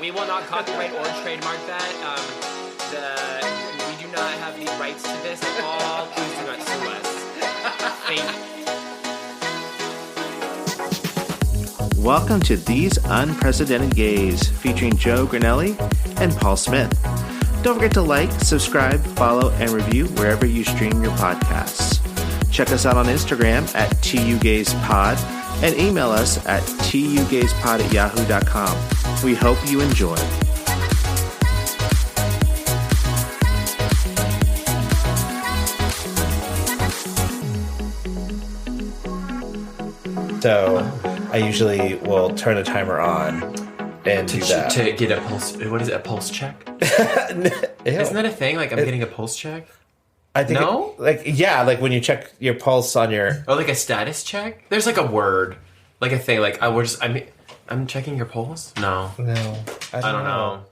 We will not copyright or trademark that. We do not have the rights to this at all. Please do not sue us. Thank you. Welcome to These Unprecedented Gays, featuring Joe Granelli and Paul Smith. Don't forget to like, subscribe, follow, and review wherever you stream your podcasts. Check us out on Instagram at tugayspod and email us at tugayspod@yahoo.com. We hope you enjoy. So I usually will turn a timer on and do that. To get a pulse, what is it, a pulse check? Isn't that a thing? Like, I'm getting a pulse check? I think no? Like when you check your pulse on your... Oh, like a status check? There's like a word, like a thing, like, I'm checking your pulse? No. I don't know.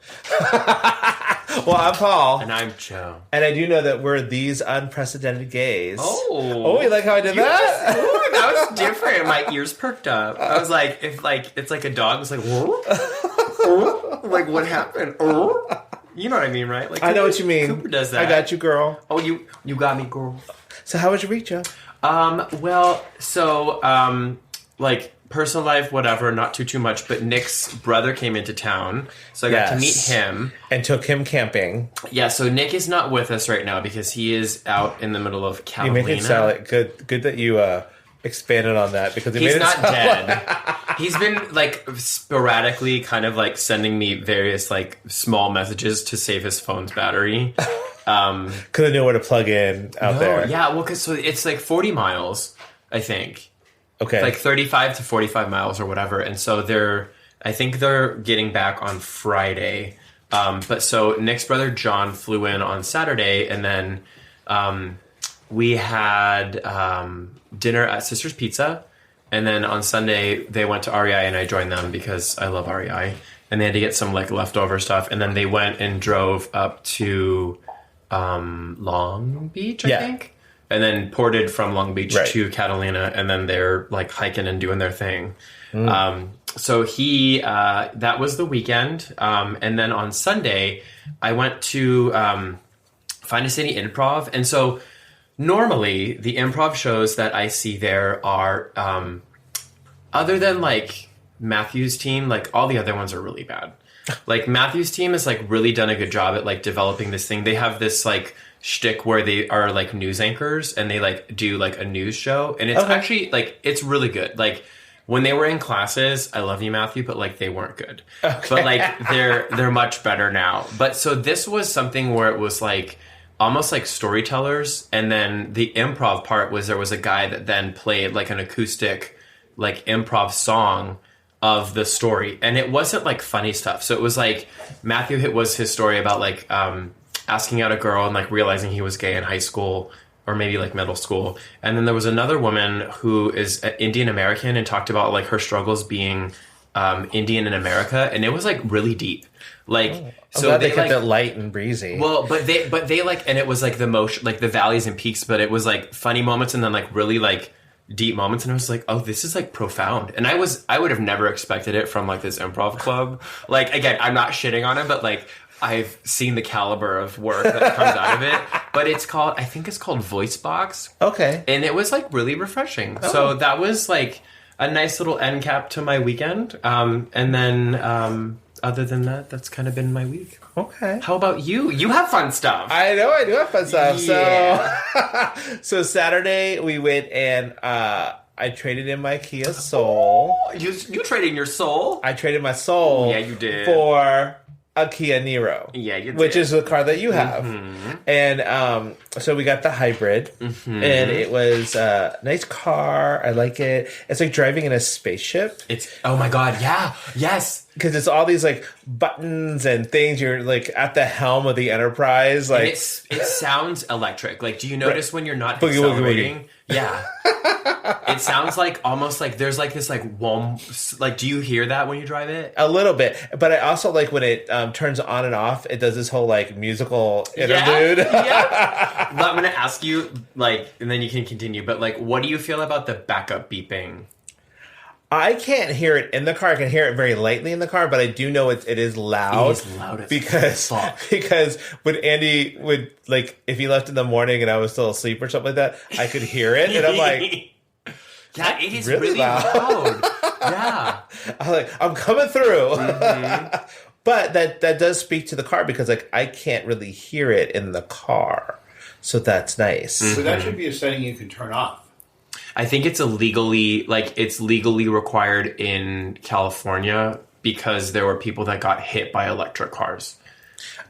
Well, I'm Paul. And I'm Joe. And I do know that we're These Unprecedented Gays. Oh, you like how I did that? That was different. My ears perked up. I was like, if like it's like a dog, it's like, whoa. Like, what happened? You know what I mean, right? Like, I know what you mean. Cooper does that. I got you, girl. Oh, you got me, girl. So how was your week, Joe? Like, personal life, whatever, not too much, but Nick's brother came into town, so I got to meet him. And took him camping. Yeah, so Nick is not with us right now because he is out in the middle of Catalina. You make it sound like good that you expanded on that, because he's not dead. He's been like sporadically kind of like sending me various like small messages to save his phone's battery. Because I know where to plug in out there. Yeah, well, because it's like 40 miles, I think. Okay. Like 35 to 45 miles or whatever. And so I think they're getting back on Friday. But so Nick's brother John flew in on Saturday, and then we had dinner at Sister's Pizza. And then on Sunday, they went to REI, and I joined them because I love REI. And they had to get some like leftover stuff. And then they went and drove up to Long Beach, I think. And then ported from Long Beach to Catalina, and then they're like hiking and doing their thing. So that was the weekend. And then on Sunday, I went to Find a City Improv. And so normally the improv shows that I see there are, other than like Matthew's team, like all the other ones are really bad. Like Matthew's team has like really done a good job at like developing this thing. They have this like shtick where they are like news anchors, and they like do like a news show, and it's actually like it's really good. Like when they were in classes, I love you, Matthew, but like they weren't good. But like they're much better now. But so this was something where it was like almost like storytellers, and then the improv part was there was a guy that then played like an acoustic like improv song of the story, and it wasn't like funny stuff. So it was like Matthew was his story about like asking out a girl and like realizing he was gay in high school or maybe like middle school. And then there was another woman who is Indian American and talked about like her struggles being Indian in America, and it was like really deep. Like, so glad they kept it light and breezy. Well, but they like, and it was like the motion, like the valleys and peaks, but it was like funny moments and then like really like deep moments, and I was like, oh, this is like profound. And I would have never expected it from like this improv club. Like, again, I'm not shitting on it, but like I've seen the caliber of work that comes out of it. But I think it's called Voice Box. Okay. And it was like really refreshing. Oh. So that was like a nice little end cap to my weekend. And then other than that, that's kind of been my week. Okay. How about you? You have fun stuff. I know I do have fun stuff. Yeah. So Saturday we went and I traded in my Kia Soul. Oh, you traded in your soul? I traded my soul. Yeah, you did. For a Kia Niro. Yeah, you did. Which is the car that you have. Mm-hmm. And so we got the hybrid. Mm-hmm. And it was a nice car. I like it. It's like driving in a spaceship. Oh my God, yeah. Yes. Because it's all these like buttons and things. You're like at the helm of the Enterprise. Like it sounds electric. Like, do you notice when you're not accelerating? Yeah. It sounds like almost like there's like this like whom. Like, do you hear that when you drive it? A little bit, but I also like when it turns on and off. It does this whole like musical interlude. Yeah. Well, I'm gonna ask you like, and then you can continue. But like, what do you feel about the backup beeping? I can't hear it in the car. I can hear it very lightly in the car, but I do know it is loud. It is loud as fuck. Because when Andy would, like, if he left in the morning and I was still asleep or something like that, I could hear it, and I'm like, yeah, it is really loud. Yeah, I'm coming through. But that does speak to the car because, like, I can't really hear it in the car, so that's nice. So that should be a setting you can turn off. I think it's legally required in California because there were people that got hit by electric cars.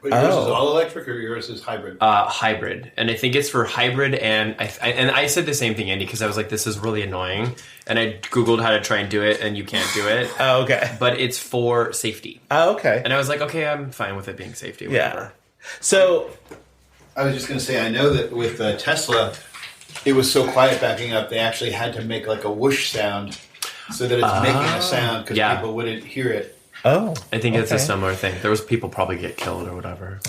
But yours is all electric or yours is hybrid? Hybrid. And I think it's for hybrid, and I said the same thing, Andy, because I was like, this is really annoying. And I Googled how to try and do it, and you can't do it. Oh, okay. But it's for safety. Oh, okay. And I was like, okay, I'm fine with it being safety. Whatever. Yeah. So I was just going to say, I know that with Tesla, it was so quiet backing up, they actually had to make like a whoosh sound so that it's making a sound because people wouldn't hear it. Oh, I think it's a similar thing. There was people probably get killed or whatever.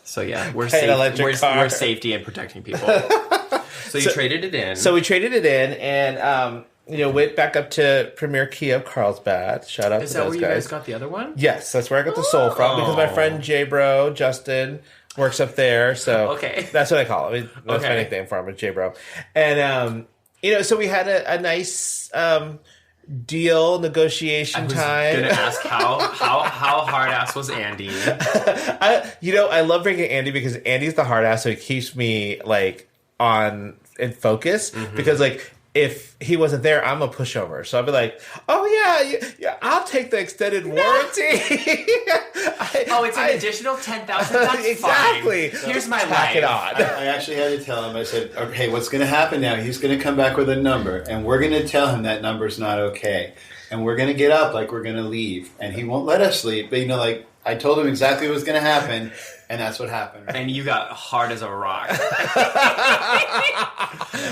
So yeah, we're safety and protecting people. So you traded it in. So we traded it in, and went back up to Premier Kia of Carlsbad. Shout out to those guys. Is that where you guys got the other one? Yes, that's where I got the Soul from because my friend J-Bro Justin works up there. So that's what I call him. That's my nickname for him, is J-Bro. And so we had a nice deal negotiation time. I was going to ask how hard ass was Andy? I love bringing Andy because Andy's the hard ass, so he keeps me like in focus because like if he wasn't there, I'm a pushover. So I'd be like, oh yeah, I'll take the extended warranty. It's an additional $10,000. That's exactly. Fine. Here's my tack it on. I actually had to tell him. I said, okay, what's going to happen now? He's going to come back with a number, and we're going to tell him that number's not okay, and we're going to get up like we're going to leave, and he won't let us leave. But like I told him exactly what was going to happen. And that's what happened. Right? And you got hard as a rock. Yeah,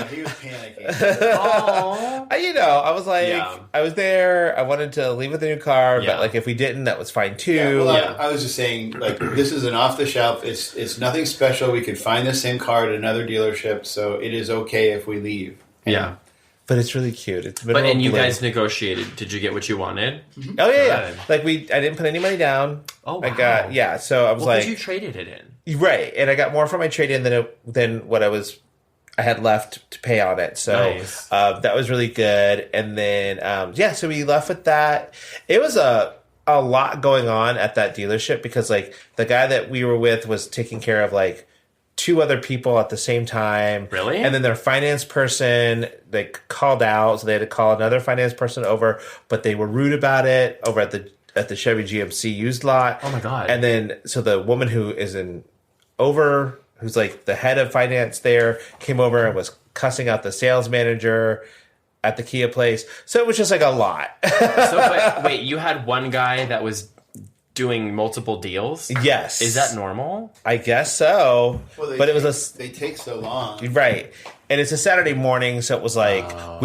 he was panicking. Oh. I was like, I was there. I wanted to leave with a new car, but like if we didn't, that was fine too. I was just saying, like, this is an off the shelf. It's nothing special. We could find the same car at another dealership, so it is okay if we leave. And but it's really cute. And you guys negotiated. Did you get what you wanted? Mm-hmm. Oh yeah. Like I didn't put any money down. Oh wow. I got So I was like, you traded it in, right? And I got more for my trade in than what I had left to pay on it. So nice. That was really good. And then so we left with that. It was a lot going on at that dealership because like the guy that we were with was taking care of like 2 other people at the same time. Really? And then their finance person, they called out, so they had to call another finance person over, but they were rude about it over at the Chevy GMC used lot. Oh my God. And then, so the woman who is who's like the head of finance there, came over and was cussing out the sales manager at the Kia place. So it was just like a lot. But wait, you had one guy that was doing multiple deals? Yes. Is that normal? I guess so. Well, but it was they take so long. Right. And it's a Saturday morning, so it was like I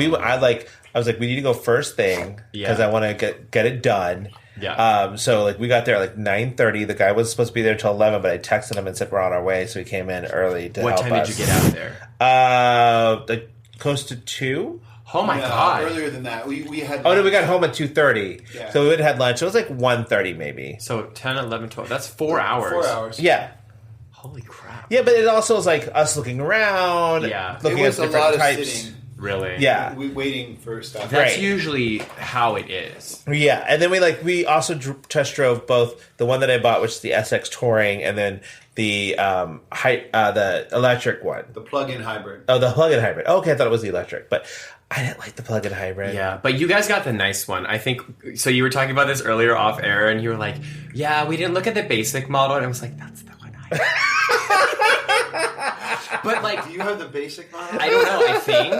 was like, we need to go first thing because I want to get it done. Yeah. So like we got there at like 9:30. The guy was supposed to be there until 11, but I texted him and said we're on our way, so he came in early to help us. What time did you get out there? Like close to 2. Oh my God. Earlier than that. We had no, we got home at 2:30. Yeah. So we would have had lunch. It was like 1:30 maybe. So 10, 11, 12. That's 4 hours. 4 hours. Yeah. Holy crap. Yeah, but it also was like us looking around. Yeah. Looking It was at a different lot of types. sitting. Really? Yeah. Waiting for stuff. That's Right. usually how it is. Yeah, and then we also test drove both the one that I bought, which is the SX Touring, and then the the electric one. The plug-in hybrid. Oh, the plug-in hybrid. Oh, okay, I thought it was the electric, but I didn't like the plug-in hybrid. Yeah, but you guys got the nice one. I think, so you were talking about this earlier off air, and you were like, yeah, we didn't look at the basic model, and I was like, that's the one I But like, do you have the basic model? I don't know. I think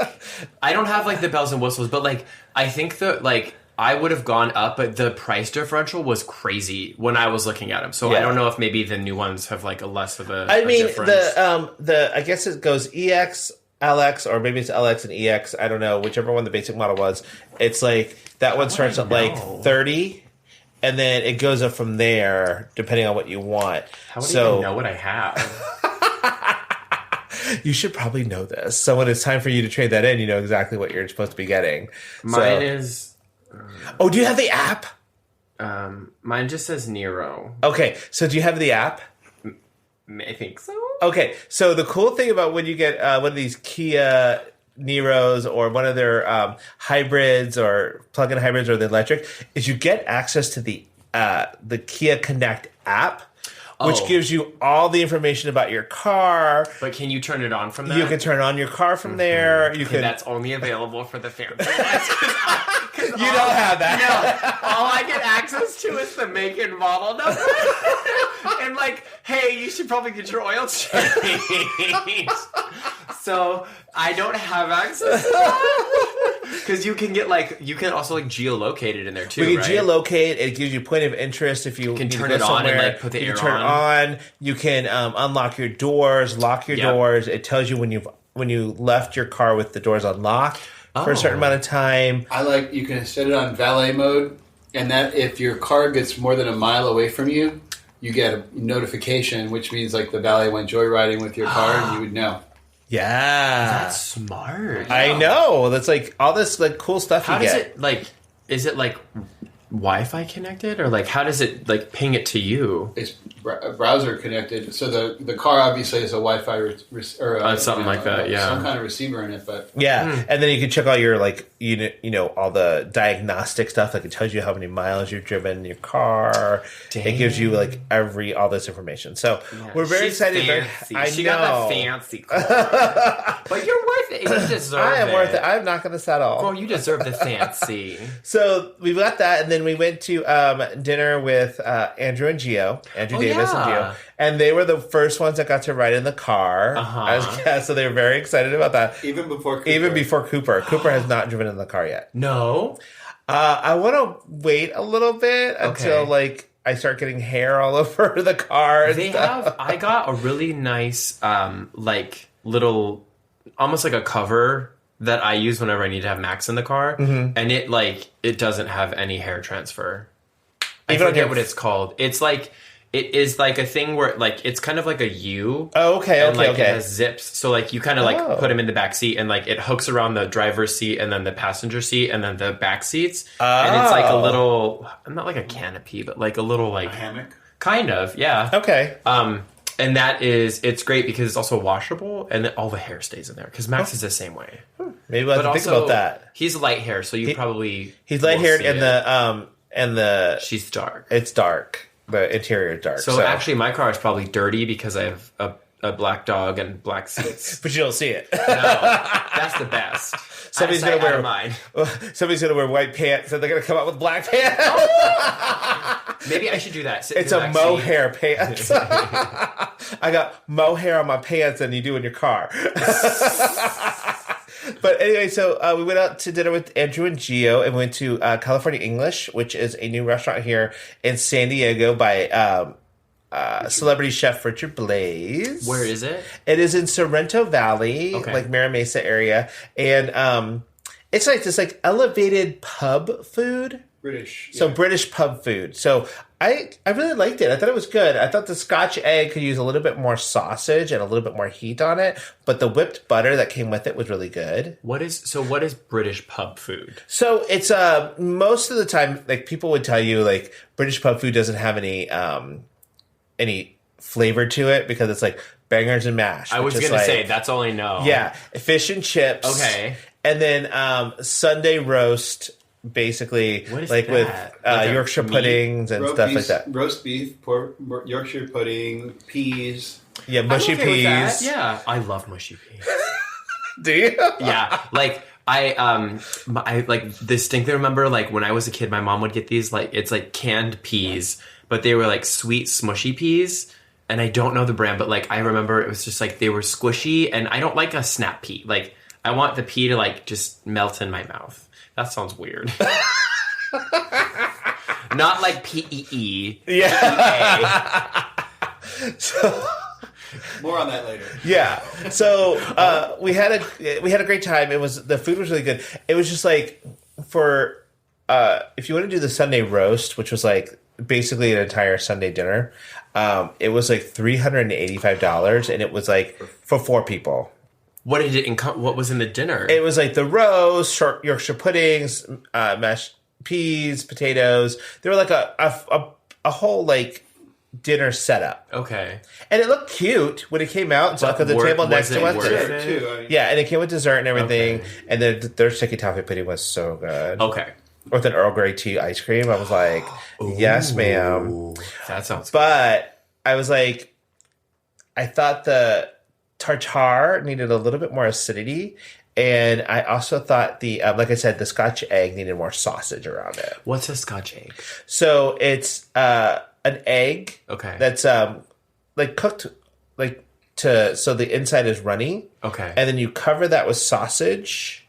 I don't have like the bells and whistles, but like I think that like I would have gone up, but the price differential was crazy when I was looking at them. So I don't know if maybe the new ones have like a less of a. I mean, difference. the I guess it goes EX, LX, or maybe it's LX and EX. I don't know, whichever one the basic model was. It's like that one starts at like 30. And then it goes up from there, depending on what you want. How would I even know what I have? You should probably know this. So when it's time for you to trade that in, you know exactly what you're supposed to be getting. Mine is Oh, do you have the app? Mine just says Nero. Okay, so do you have the app? I think so. Okay, so the cool thing about when you get one of these Kia Neros or one of their hybrids or plug-in hybrids or the electric is you get access to the Kia Connect app, which gives you all the information about your car. But can you turn it on from there? You can turn on your car from there. You can. That's only available for the family. You don't have that. No, all I get access to is the make and model number. And like, hey, you should probably get your oil changed. So I don't have access to that. Because you can get you can also geolocate it in there too. We can right? geolocate. It gives you point of interest if you can turn it on and put the air on. You can turn it on. You can unlock your doors, lock your doors. It tells you when you left your car with the doors unlocked for a certain amount of time. You can set it on valet mode, and that if your car gets more than a mile away from you, you get a notification, which means the valet went joyriding with your car, and you would know. Yeah, that's smart. I know. That's all this cool stuff. How you does get. Is it Wi-Fi connected, or how does it ping it to you? It's browser connected, so the car obviously has a Wi-Fi or something like that. Yeah, some kind of receiver in it. But and then you can check all your all the diagnostic stuff. It tells you how many miles you've driven in your car. Dang. It gives you all this information. So we're very excited. She got that fancy car. But you're worth it. You deserve it. I am worth it. I'm not going to settle. Girl, you deserve the fancy. So we've got that, and then we went to dinner with Andrew and Gio. Andrew Davis and Gio. And they were the first ones that got to ride in the car. So they were very excited about that. Even before Cooper. Cooper has not driven in the car yet. No? I want to wait a little bit until I start getting hair all over the car. I got a really nice little, almost like a cover that I use whenever I need to have Max in the car. Mm-hmm. And it doesn't have any hair transfer. I forget what it's called. It's it is a thing where it's kind of like a U. Oh, okay, and it has zips. So you kind of put them in the back seat, and it hooks around the driver's seat and then the passenger seat and then the back seats. And it's a little, not like a canopy, but a little a hammock. Kind of, yeah. Okay. And it's great because it's also washable and all the hair stays in there because Max is the same way. Maybe we'll have to think about that. He's light hair, so he's light haired and the she's dark. It's dark. The interior is dark. So actually, my car is probably dirty because I have a black dog and black seats. But you don't see it. No, that's the best. Somebody's gonna wear white pants, and they're gonna come out with black pants. Maybe I should do that. It's a mohair pants. I got mohair on my pants than you do in your car. But anyway, so we went out to dinner with Andrew and Gio and went to California English, which is a new restaurant here in San Diego by celebrity chef Richard Blaze. Where is it? It is in Sorrento Valley, Mira Mesa area. And it's this elevated pub food. British. So British pub food. So I really liked it. I thought it was good. I thought the Scotch egg could use a little bit more sausage and a little bit more heat on it, but the whipped butter that came with it was really good. What is British pub food? So it's most of the time people would tell you British pub food doesn't have any flavor to it because it's bangers and mash. I was going to say that's all I know. Yeah, fish and chips. Okay. And then Sunday roast. Basically, with Yorkshire puddings and stuff like that. Roast beef, Yorkshire pudding, peas. Yeah, mushy peas. Yeah, I love mushy peas. Do you? Yeah, I distinctly remember when I was a kid, my mom would get these it's canned peas, but they were sweet smushy peas. And I don't know the brand, but I remember it was just they were squishy, and I don't like a snap pea. I want the pea to just melt in my mouth. That sounds weird. Not like PEE. Yeah. So, more on that later. Yeah. So we had a great time. The food was really good. It was just for if you want to do the Sunday roast, which was basically an entire Sunday dinner, it was $385, and it was for 4 people. What did it what was in the dinner? It was the roast, short Yorkshire puddings, mashed peas, potatoes. They were like a whole like dinner setup. Okay. And it looked cute when it came out. So the table next to us. Too. Yeah, and it came with dessert and everything. Okay. And then their sticky toffee pudding was so good. Okay. With an Earl Grey tea ice cream. I was like, yes, ma'am. That sounds good. But I was like, I thought the tartare needed a little bit more acidity. And I also thought like I said, the Scotch egg needed more sausage around it. What's a Scotch egg? So it's an egg. Okay. That's like cooked so the inside is runny. Okay. And then you cover that with sausage,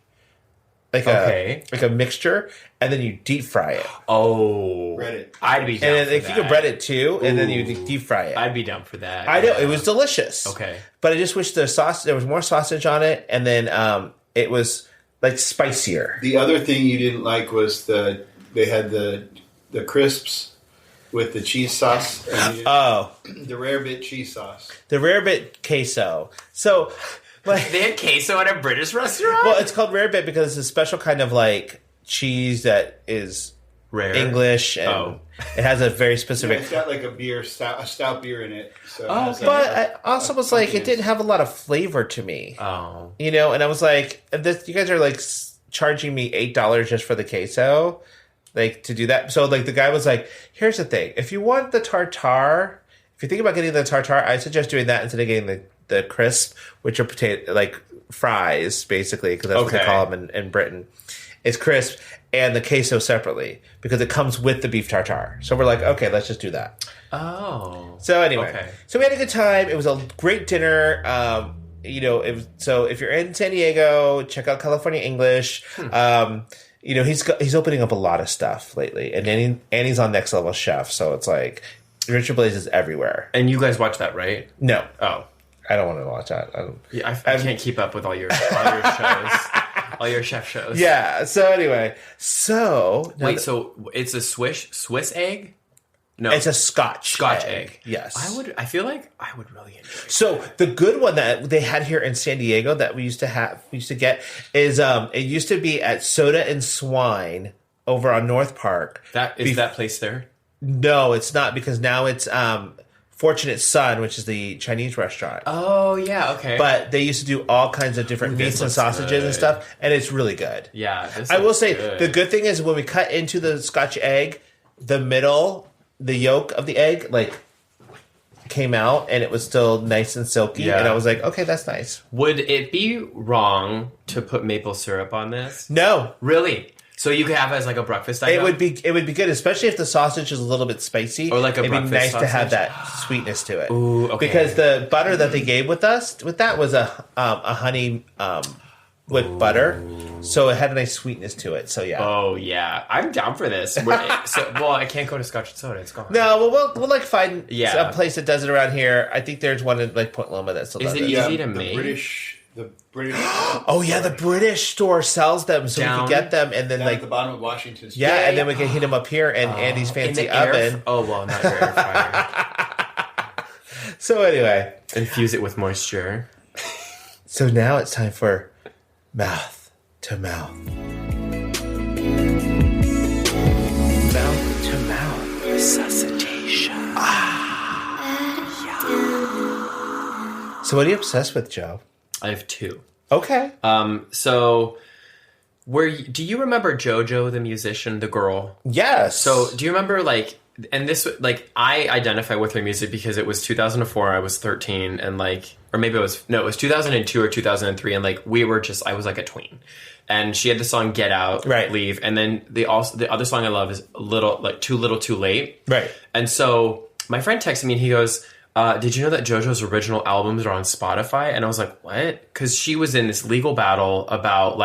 like a mixture, and then you deep fry it. Oh, bread it. I'd be down And then for if that. you could bread it too, and then you deep fry it. I'd be down for that. I know it was delicious. Okay. But I just wish there was more sausage on it, and then it was like spicier. The other thing you didn't like was they had the crisps with the cheese sauce. And the Rarebit cheese sauce. The Rarebit queso. So, like, They had queso at a British restaurant? well, it's called Rarebit because it's a special kind of like cheese that is Rare. English, and it has a very Yeah, specific. it's got like a stout beer in it. So Oh, it has But I also was like, it didn't have a lot of flavor to me. Oh. You know, and I was like, you guys are like charging me $8 just for the queso, like to do that. So like the guy was like, here's the thing: if you want the tartare, if you think about getting the tartare, I suggest doing that instead of getting the crisp, which are potato like fries basically, because that's what they call them in Britain. It's crisp, and the queso separately because it comes with the beef tartare. So we're like, okay, let's just do that. Oh. So anyway, so we had a good time. It was a great dinner. You know, so if you're in San Diego, check out California English. You know, he's opening up a lot of stuff lately, and Annie's on Next Level Chef, so it's like Richard Blaze is everywhere. And you guys watch that, right? No, Oh. I don't want to watch that. I can't keep up with all your shows. All your chef shows. Yeah. So anyway, Wait, so it's a Swiss egg? No. It's a Scotch egg. Yes. I feel like I would really enjoy it. So the good one that they had here in San Diego that we used to get is it used to be at Soda and Swine over on North Park. That place there? No, it's not, because now it's Fortunate Son, which is the Chinese restaurant. Oh, yeah, okay. But they used to do all kinds of different meats and sausages and stuff, and it's really good. Yeah. I will say, the good thing is when we cut into the Scotch egg, the middle, the yolk of the egg, like, came out, and it was still nice and silky, and I was like, okay, that's nice. Would it be wrong to put maple syrup on this? No. Really? So you could have it as like a breakfast item? It would be good, especially if the sausage is a little bit spicy. Or like a it'd be breakfast nice sausage. to have that sweetness to it. Ooh, okay. Because the butter that they gave with that was a honey with butter, so it had a nice sweetness to it. So yeah. Oh yeah, I'm down for this. Well, I can't go to Scotch and Soda; it's gone. No, well, we'll like find Yeah. a place that does it around here. I think there's one in like Point Loma that still does Is it. it easy to make? The British. Oh yeah, the British store sells them, so we Down- can get them, and then Down like at the bottom of Washington State. yeah, and then we can heat them up here in Andy's In fancy the oven. Oh well, not your air fryer. So anyway, Infuse it with moisture. so now it's time for mouth to mouth. Mouth to mouth resuscitation. So what are you obsessed with, Joe? I have two. Okay. So, do you remember JoJo, the musician, the girl? Yes. So, do you remember and this, I identify with her music because it was 2004, I was 13, and or maybe it was 2002 or 2003, and I was like a tween. And she had the song Get Out, Right. Leave, and then the other song I love is Too Little Too Late. Right. And so, my friend texted me and he goes, did you know that JoJo's original albums are on Spotify? And I was like, what? Because she was in this legal battle about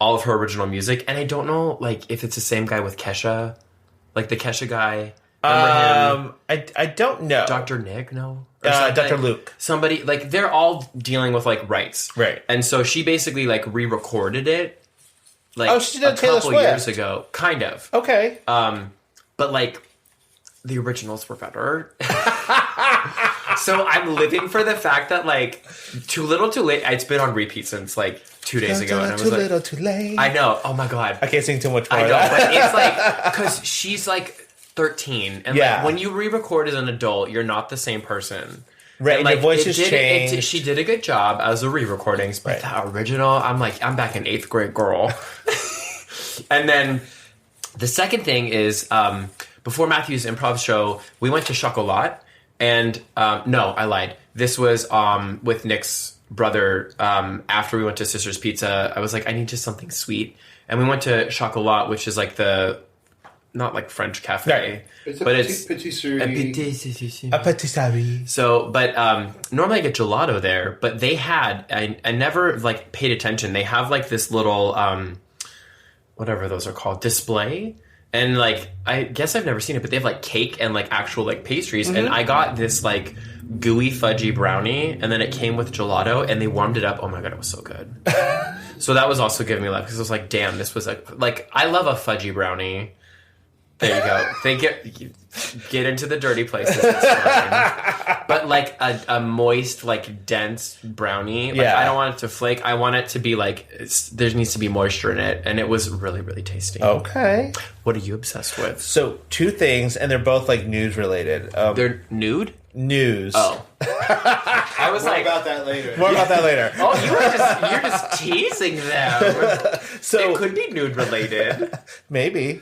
all of her original music, and I don't know if it's the same guy with Kesha, the Kesha guy. Remember him? I don't know. Dr. Nick, no, Dr. Luke. Somebody they're all dealing with rights, Right. And so she basically re-recorded it, she did a Taylor couple Swift. years ago, kind of. Okay. But the originals were better. So I'm living for the fact that Too Little Too Late, it's been on repeat since 2 days ago, and I was too like, little, too late. I know. Oh my god, I can't sing too much more. I know, but it's like because she's like 13, and Yeah. like when you re-record as an adult, you're not the same person. Right, and like, your voice has changed. She did a good job as a re-recordings, but the original, I'm back in 8th grade, girl. And then the second thing is, before Matthew's improv show, we went to Shuck a Lot, and no, I lied. This was with Nick's brother. After we went to Sister's Pizza, I was like, I need just something sweet, and we went to Shuck a Lot, which is like not like French cafe, right. It's a patisserie. A patisserie. So, but normally I get gelato there, but they had, I never like paid attention. They have like this little, whatever those are called, display. And like, I guess I've never seen it, but they have like cake and like actual like pastries. Mm-hmm. And I got this like gooey fudgy brownie, and then it came with gelato, and they warmed it up. Oh my God, it was so good. So that was also giving me life, because I was like, damn, this was like, I love a fudgy brownie. There you go. They get into the dirty places. It's fine. But like a moist, like dense brownie. Like, I don't want it to flake. I want it to be like there needs to be moisture in it, and it was really, really tasty. Okay. What are you obsessed with? So 2 things, and they're both like news related. They're nude? News. Oh. I was More about that later. More about that later. Oh, you're just teasing them. So it could be nude related. Maybe.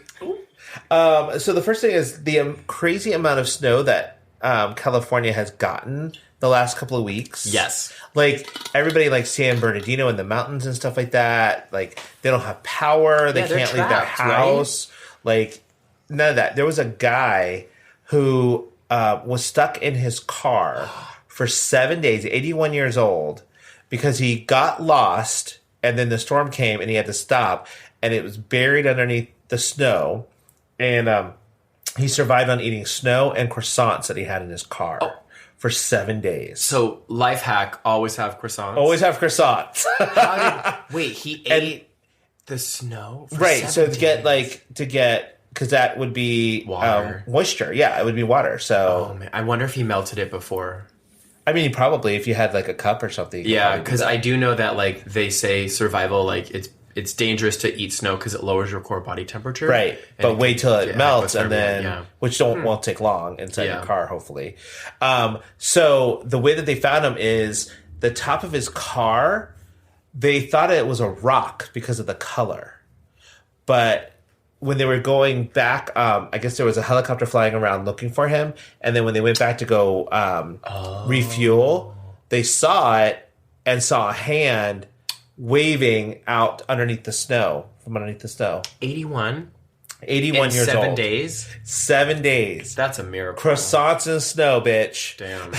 So the first thing is the crazy amount of snow that California has gotten the last couple of weeks. Yes. Like, everybody like San Bernardino in the mountains and stuff like that. Like, they don't have power. They can't leave their house. Right? Like, none of that. There was a guy who was stuck in his car for 7 days, 81 years old, because he got lost, and then the storm came, and he had to stop, and it was buried underneath the snow. And he survived on eating snow and croissants that he had in his car for 7 days. So, life hack, always have croissants? Always have croissants. He ate the snow for right, 7 so days. to get, because that would be water. Moisture. Yeah, it would be water. So, oh, man. I wonder if he melted it before. I mean, probably, if you had like a cup or something. Yeah, because I do know that like they say survival, like it's dangerous to eat snow because it lowers your core body temperature. Right. But wait till it melts, and then, which won't take long inside your car, hopefully. So the way that they found him is the top of his car, they thought it was a rock because of the color. But when they were going back, I guess there was a helicopter flying around looking for him. And then when they went back to go refuel, they saw it and saw a hand waving out underneath the snow, from underneath the snow. 81 years old. 7 days? 7 days. That's a miracle. Croissants and snow, bitch. Damn.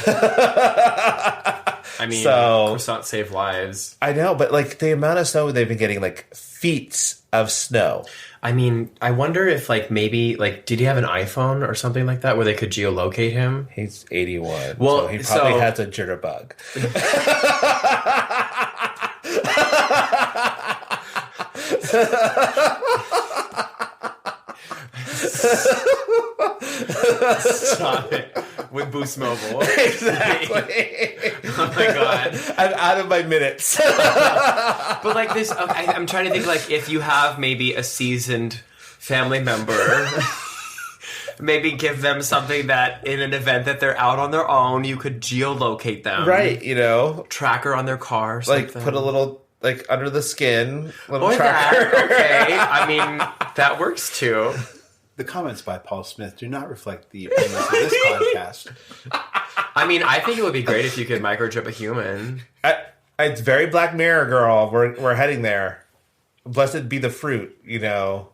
I mean, croissants save lives. I know, but like the amount of snow they've been getting, like feet of snow. I mean, I wonder if like maybe like did he have an iPhone or something like that where they could geolocate him? He's 81. Well, so he probably has a jitterbug. Stop it. With Boost Mobile. Exactly. Oh my God. I'm out of my minutes. But like this, I'm trying to think like if you have maybe a seasoned family member, maybe give them something that in an event that they're out on their own, you could geolocate them. Right, Tracker on their car. Like put a little, like under the skin, little or tracker. That, okay. I mean, that works too. The comments by Paul Smith do not reflect the opinions of this podcast. I mean, I think it would be great if you could microchip a human. It's very Black Mirror, girl. We're heading there. Blessed be the fruit,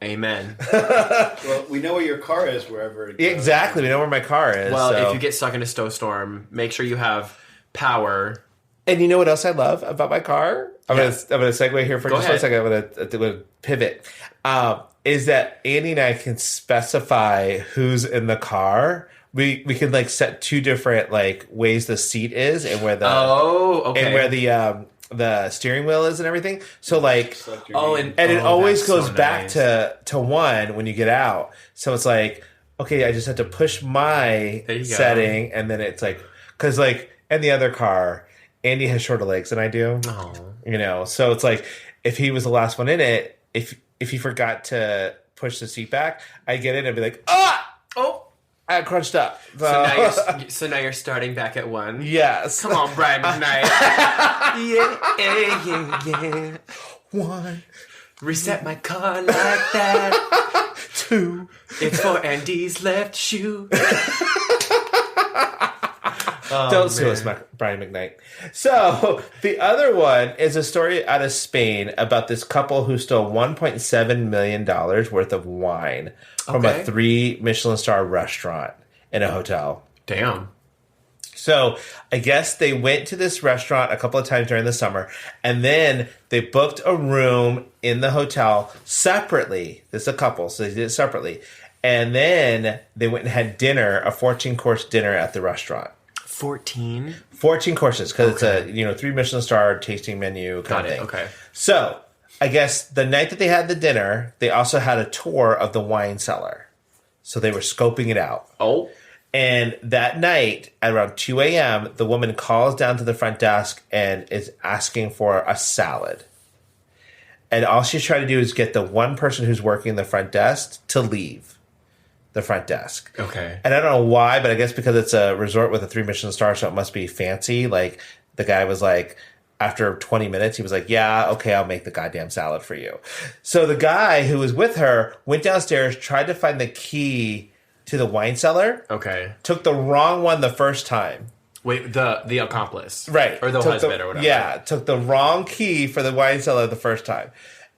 Amen. Well, we know where your car is, wherever it goes. Exactly, we know where my car is. Well, if you get stuck in a snowstorm, make sure you have power. And you know what else I love about my car? I'm gonna segue here for just 1 second. I'm gonna pivot. Is that Andy and I can specify who's in the car. We can like set 2 different like ways the seat is and where the and where the steering wheel is and everything. So like and it always goes back to 1 when you get out. So it's like, okay, I just have to push my setting, and then it's like, because like in the other car, Andy has shorter legs than I do. Oh. You know, so it's like if he was the last one in it, if he forgot to push the seat back, I get in and be like, oh, I crunched up. So now you're starting back at 1. Yes. Come on, Brian McKnight. yeah. 1. Reset my car like that. 2. It's for Andy's left shoe. Don't sue us, Brian McKnight. So, the other one is a story out of Spain about this couple who stole $1.7 million worth of wine from a 3 Michelin star restaurant in a hotel. Damn. So, I guess they went to this restaurant a couple of times during the summer, and then they booked a room in the hotel separately. This is a couple, so they did it separately. And then they went and had dinner, a 14-course dinner at the restaurant. 14 courses, because it's a 3 Michelin star tasting menu kind of thing. Okay. So, I guess the night that they had the dinner, they also had a tour of the wine cellar. So they were scoping it out. Oh. And that night, at around 2 a.m., the woman calls down to the front desk and is asking for a salad. And all she's trying to do is get the one person who's working the front desk to leave the front desk. Okay. And I don't know why, but I guess because it's a resort with a 3 Michelin star, so it must be fancy. Like, the guy was like, after 20 minutes, he was like, yeah, okay, I'll make the goddamn salad for you. So the guy who was with her went downstairs, tried to find the key to the wine cellar. Okay. Took the wrong one the first time. Wait, the accomplice. Right. Or the husband or whatever. Yeah, took the wrong key for the wine cellar the first time.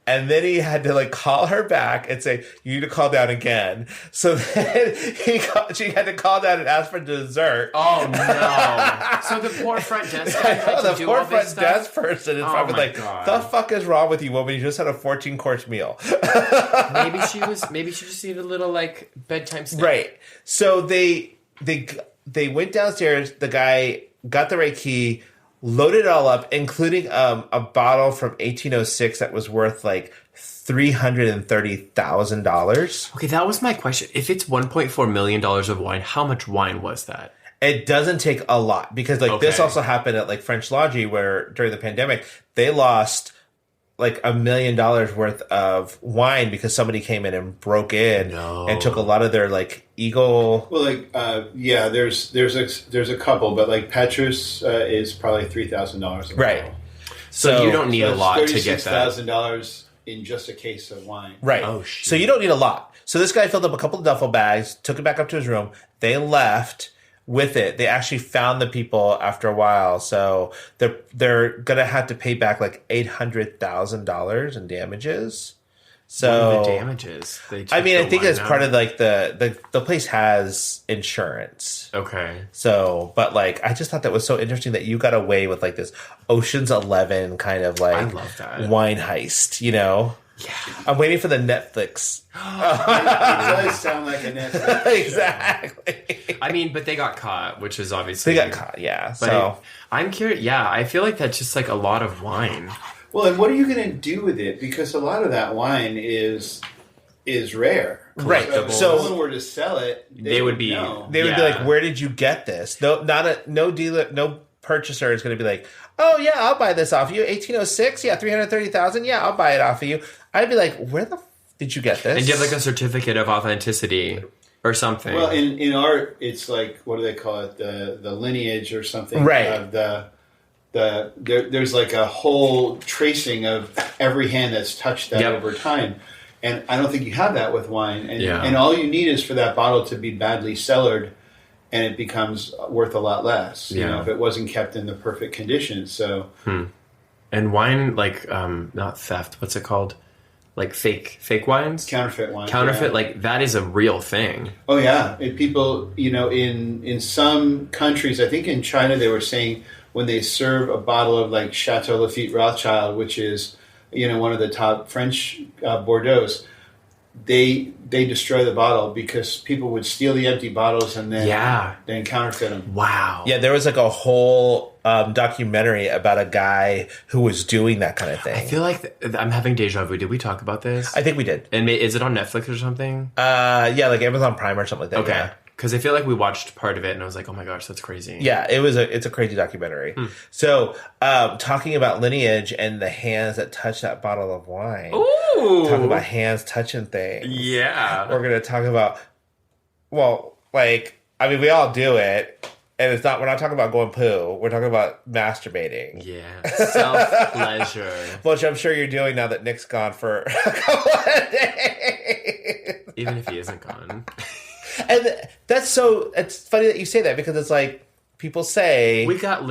And then he had to call her back and say, you need to call down again. So then she had to call down and ask for dessert. Oh, no. So the poor front desk guy had to do all this stuff? The poor front desk person is probably God. the fuck is wrong with you, woman? You just had a 14-course meal. Maybe she just needed a little, bedtime snack. Right. So they went downstairs. The guy got the right key, loaded it all up, including a bottle from 1806 that was worth $330,000. Okay, that was my question. If it's $1.4 million of wine, how much wine was that? It doesn't take a lot because this also happened at French Laundry where during the pandemic they lost $1 million worth of wine because somebody came in and broke in and took a lot of their Eagle. Well, there's a couple, but Petrus is probably $3,000. Right. So you don't need a lot to get that. $36,000 in just a case of wine. Right. Oh shit. So you don't need a lot. So this guy filled up a couple of duffel bags, took it back up to his room. They left with it. They actually found the people after a while, so they're gonna have to pay back $800,000 in damages. So what are the damages? I think it's part of the place has insurance. Okay. So, but I just thought that was so interesting that you got away with this Ocean's 11 kind of I love that wine heist. Yeah. I'm waiting for the Netflix. It does sound like a Netflix. Exactly. But they got caught, which is obviously... They got caught, yeah. But so I'm curious. Yeah, I feel like that's just a lot of wine. Well, and what are you going to do with it? Because a lot of that wine is rare. Right. So if someone were to sell it, they would be know. They would be like, where did you get this? No dealer, no purchaser is going to be like, oh yeah, I'll buy this off you. 1806, yeah, 330,000, yeah, I'll buy it off of you. I'd be like, where the did you get this? And you have a certificate of authenticity or something. Well, in art, it's what do they call it? The lineage or something. Right. Of there's a whole tracing of every hand that's touched that over time. And I don't think you have that with wine. And all you need is for that bottle to be badly cellared, and it becomes worth a lot less. If it wasn't kept in the perfect condition. So, and wine, not theft. What's it called? Fake wines, counterfeit wine. That is a real thing. Oh yeah, people. In some countries, I think in China, they were saying when they serve a bottle of Chateau Lafite Rothschild, which is one of the top French Bordeaux's, they destroy the bottle because people would steal the empty bottles and then counterfeit them. Wow. Yeah, there was a whole documentary about a guy who was doing that kind of thing. I feel like I'm having deja vu. Did we talk about this? I think we did. And is it on Netflix or something? Yeah, Amazon Prime or something like that. Okay. Because I feel like we watched part of it and I was like, oh my gosh, that's crazy. Yeah, it's a crazy documentary. So, talking about lineage and the hands that touch that bottle of wine. Ooh! Talk about hands touching things. Yeah. We're going to talk about, well, like, I mean, we all do it. And we're not talking about going poo. We're talking about masturbating. Yeah. Self-pleasure. Which I'm sure you're doing now that Nick's gone for a couple of days. Even if he isn't gone. And it's funny that you say that because it's like, people say... We got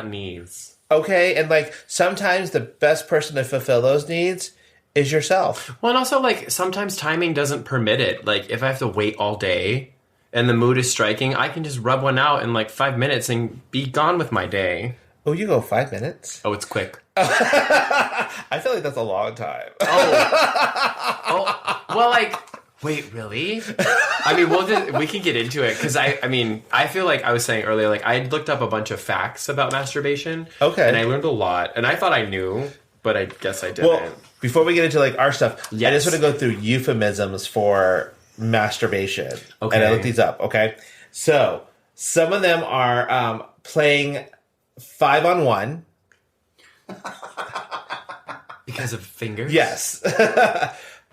needs. Okay, and like, sometimes the best person to fulfill those needs is yourself. Well, and also, like, sometimes timing doesn't permit it. Like, if I have to wait all day... and the mood is striking, I can just rub one out in like 5 minutes and be gone with my day. Oh, you go 5 minutes? Oh, it's quick. I feel like that's a long time. Well, like, wait, really? I mean, we can get into it because I feel like I was saying earlier, like I looked up a bunch of facts about masturbation. Okay. And I learned a lot, and I thought I knew, but I guess I didn't. Well, before we get into like our stuff, yes. I just want to go through euphemisms for masturbation. Okay. And I looked these up, okay? So, some of them are playing 5-on-1. Because of fingers? Yes.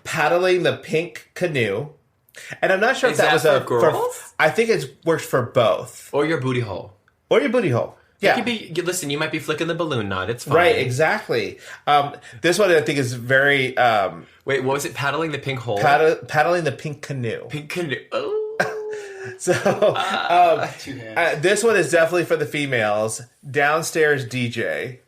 Paddling the pink canoe. And I'm not sure if Is that was for girls? I think it works for both. Or your booty hole. Or your booty hole. Yeah. Listen, you might be flicking the balloon knot. It's fine. Right, exactly. This one I think is very... wait, what was it? Paddling the pink hole? Paddling the pink canoe. Pink canoe. Oh. So, this one is definitely for the females. Downstairs DJ.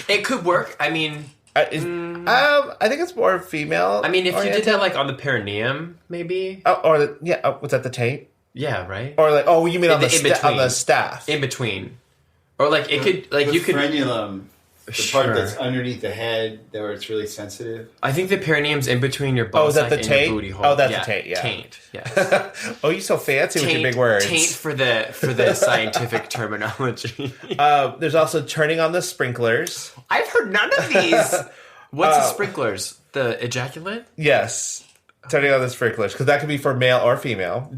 It could work. I mean... I think it's more female. I mean, if you did that like on the perineum, maybe. Was that the taint? Yeah, right. Or like, oh, you mean on the staff? In between, or like it could, like you could frenulum, the part that's underneath the head, where it's really sensitive. I think the perineum's in between your ball sack and your booty hole. Oh, that's the taint. Yeah, taint. Yes. Oh, you're so fancy with your big words. Taint for the scientific terminology. There's also turning on the sprinklers. I've heard none of these. What's the sprinklers? The ejaculate? Yes. Turning on the sprinklers, because that could be for male or female.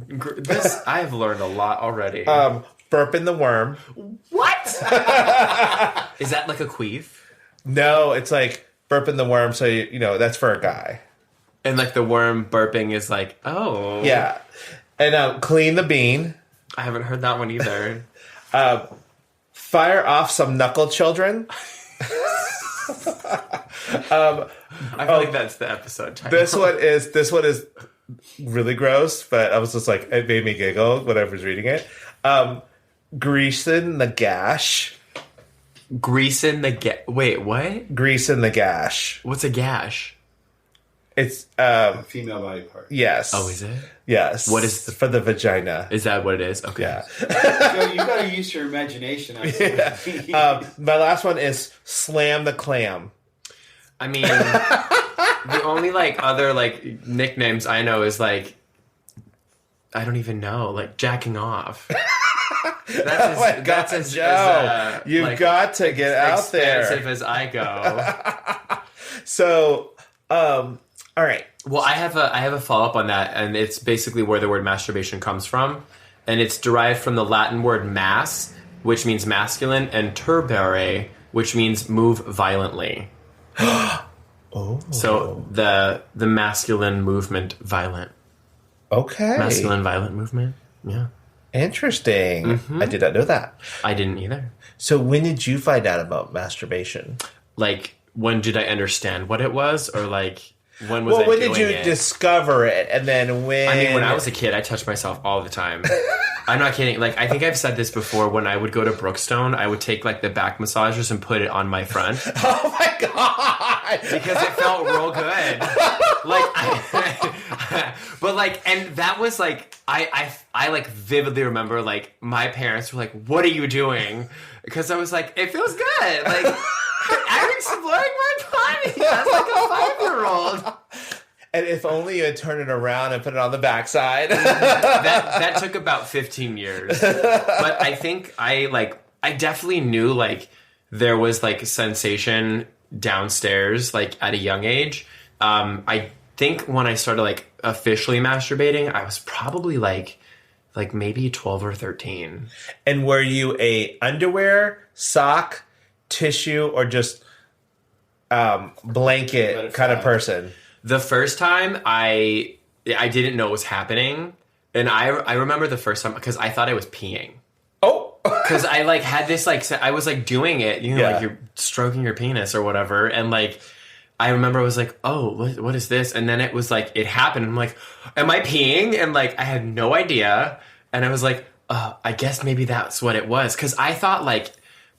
I've learned a lot already. Burping the worm. What? Is that like a queef? No, it's like burping the worm, so you know that's for a guy. And like the worm burping is like, oh. Yeah. And clean the bean. I haven't heard that one either. Fire off some knuckle children. I feel like that's the episode title. This one is really gross, but I was just like, it made me giggle when I was reading it. Greasing the gash. Greasing the wait, what? Greasing the gash. What's a gash? It's a female body part. Yes. Oh, is it? Yes. What is for the vagina? Is that what it is? Okay. Yeah. So you gotta use your imagination. My last one is slam the clam. I mean, the only like other like nicknames I know is like, I don't even know, like jacking off. That's as Joe, you've like, got to get out there. Expensive as I go. So, all right. Well, I have a follow up on that, and it's basically where the word masturbation comes from, and it's derived from the Latin word mas, which means masculine, and turbere, which means move violently. Oh. So the masculine movement, violent. Okay. Masculine violent movement. Yeah. Interesting. Mm-hmm. I did not know that. I didn't either. So when did you find out about masturbation? Like, when did I understand what it was? Or like, when was I when doing did you it? discover it? And then when... I mean, when I was a kid, I touched myself all the time. I'm not kidding. Like, I think I've said this before. When I would go to Brookstone, I would take like the back massagers and put it on my front. Oh my God! Because it felt real good. Like, but like, and that was like, I like vividly remember like my parents were like, "What are you doing?" Because I was like, "It feels good." Like, I'm exploring my body as like a 5-year-old. And if only you had turned it around and put it on the backside. that took about 15 years. But I think I definitely knew like there was like sensation downstairs like at a young age. I think when I started like officially masturbating, I was probably like maybe 12 or 13. And were you a underwear, sock, tissue, or just blanket kind of person? The first time I didn't know what was happening, and I remember the first time because I thought I was peeing. Oh, because I like had this like I was like doing it, you know, like you're stroking your penis or whatever, and like I remember I was like, oh, what is this? And then it was like it happened. I'm like, am I peeing? And like I had no idea, and I was like, I guess maybe that's what it was, because I thought like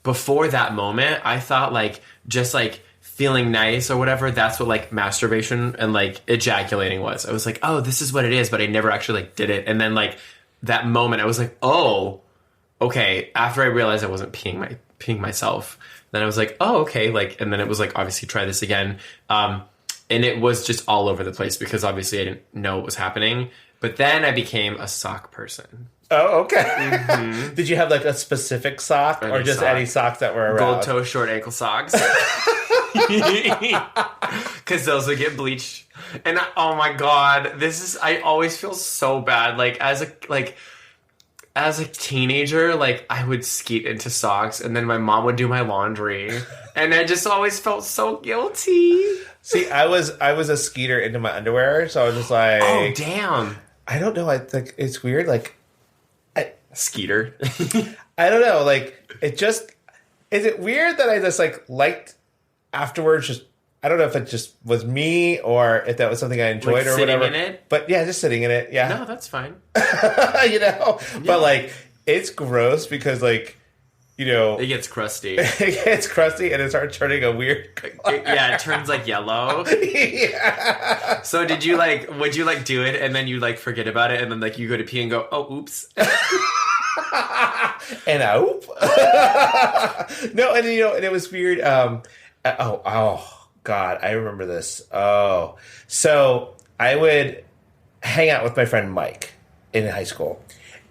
before that moment, I thought like just like feeling nice or whatever, that's what like masturbation and like ejaculating was. I was like, oh, this is what it is, but I never actually like did it. And then like that moment I was like, oh, okay. After I realized I wasn't peeing myself, then I was like, oh, okay. Like, and then it was like, obviously try this again. And it was just all over the place because obviously I didn't know what was happening. But then I became a sock person. Oh, okay. Mm-hmm. Did you have like a specific sock or just any socks that were around? Gold toe, short ankle socks. Because those would get bleached. And oh my god, I always feel so bad. Like as a teenager, like I would skeet into socks and then my mom would do my laundry. And I just always felt so guilty. See, I was a skeeter into my underwear, so I was just like, oh damn. I don't know, I think it's weird, like skeeter. I don't know, like is it weird that I just like liked afterwards, just I don't know if it just was me or if that was something I enjoyed like or whatever. Sitting in it? But yeah, just sitting in it. Yeah. No, that's fine. You know? Yeah. But like it's gross because like, you know, it gets crusty. It gets crusty and it starts turning a weird color. Yeah, it turns like yellow. Yeah. So would you like do it and then you like forget about it and then like you go to pee and go, oh oops. And oop. No, and you know, and it was weird. Oh God, I remember this. Oh, so I would hang out with my friend Mike in high school,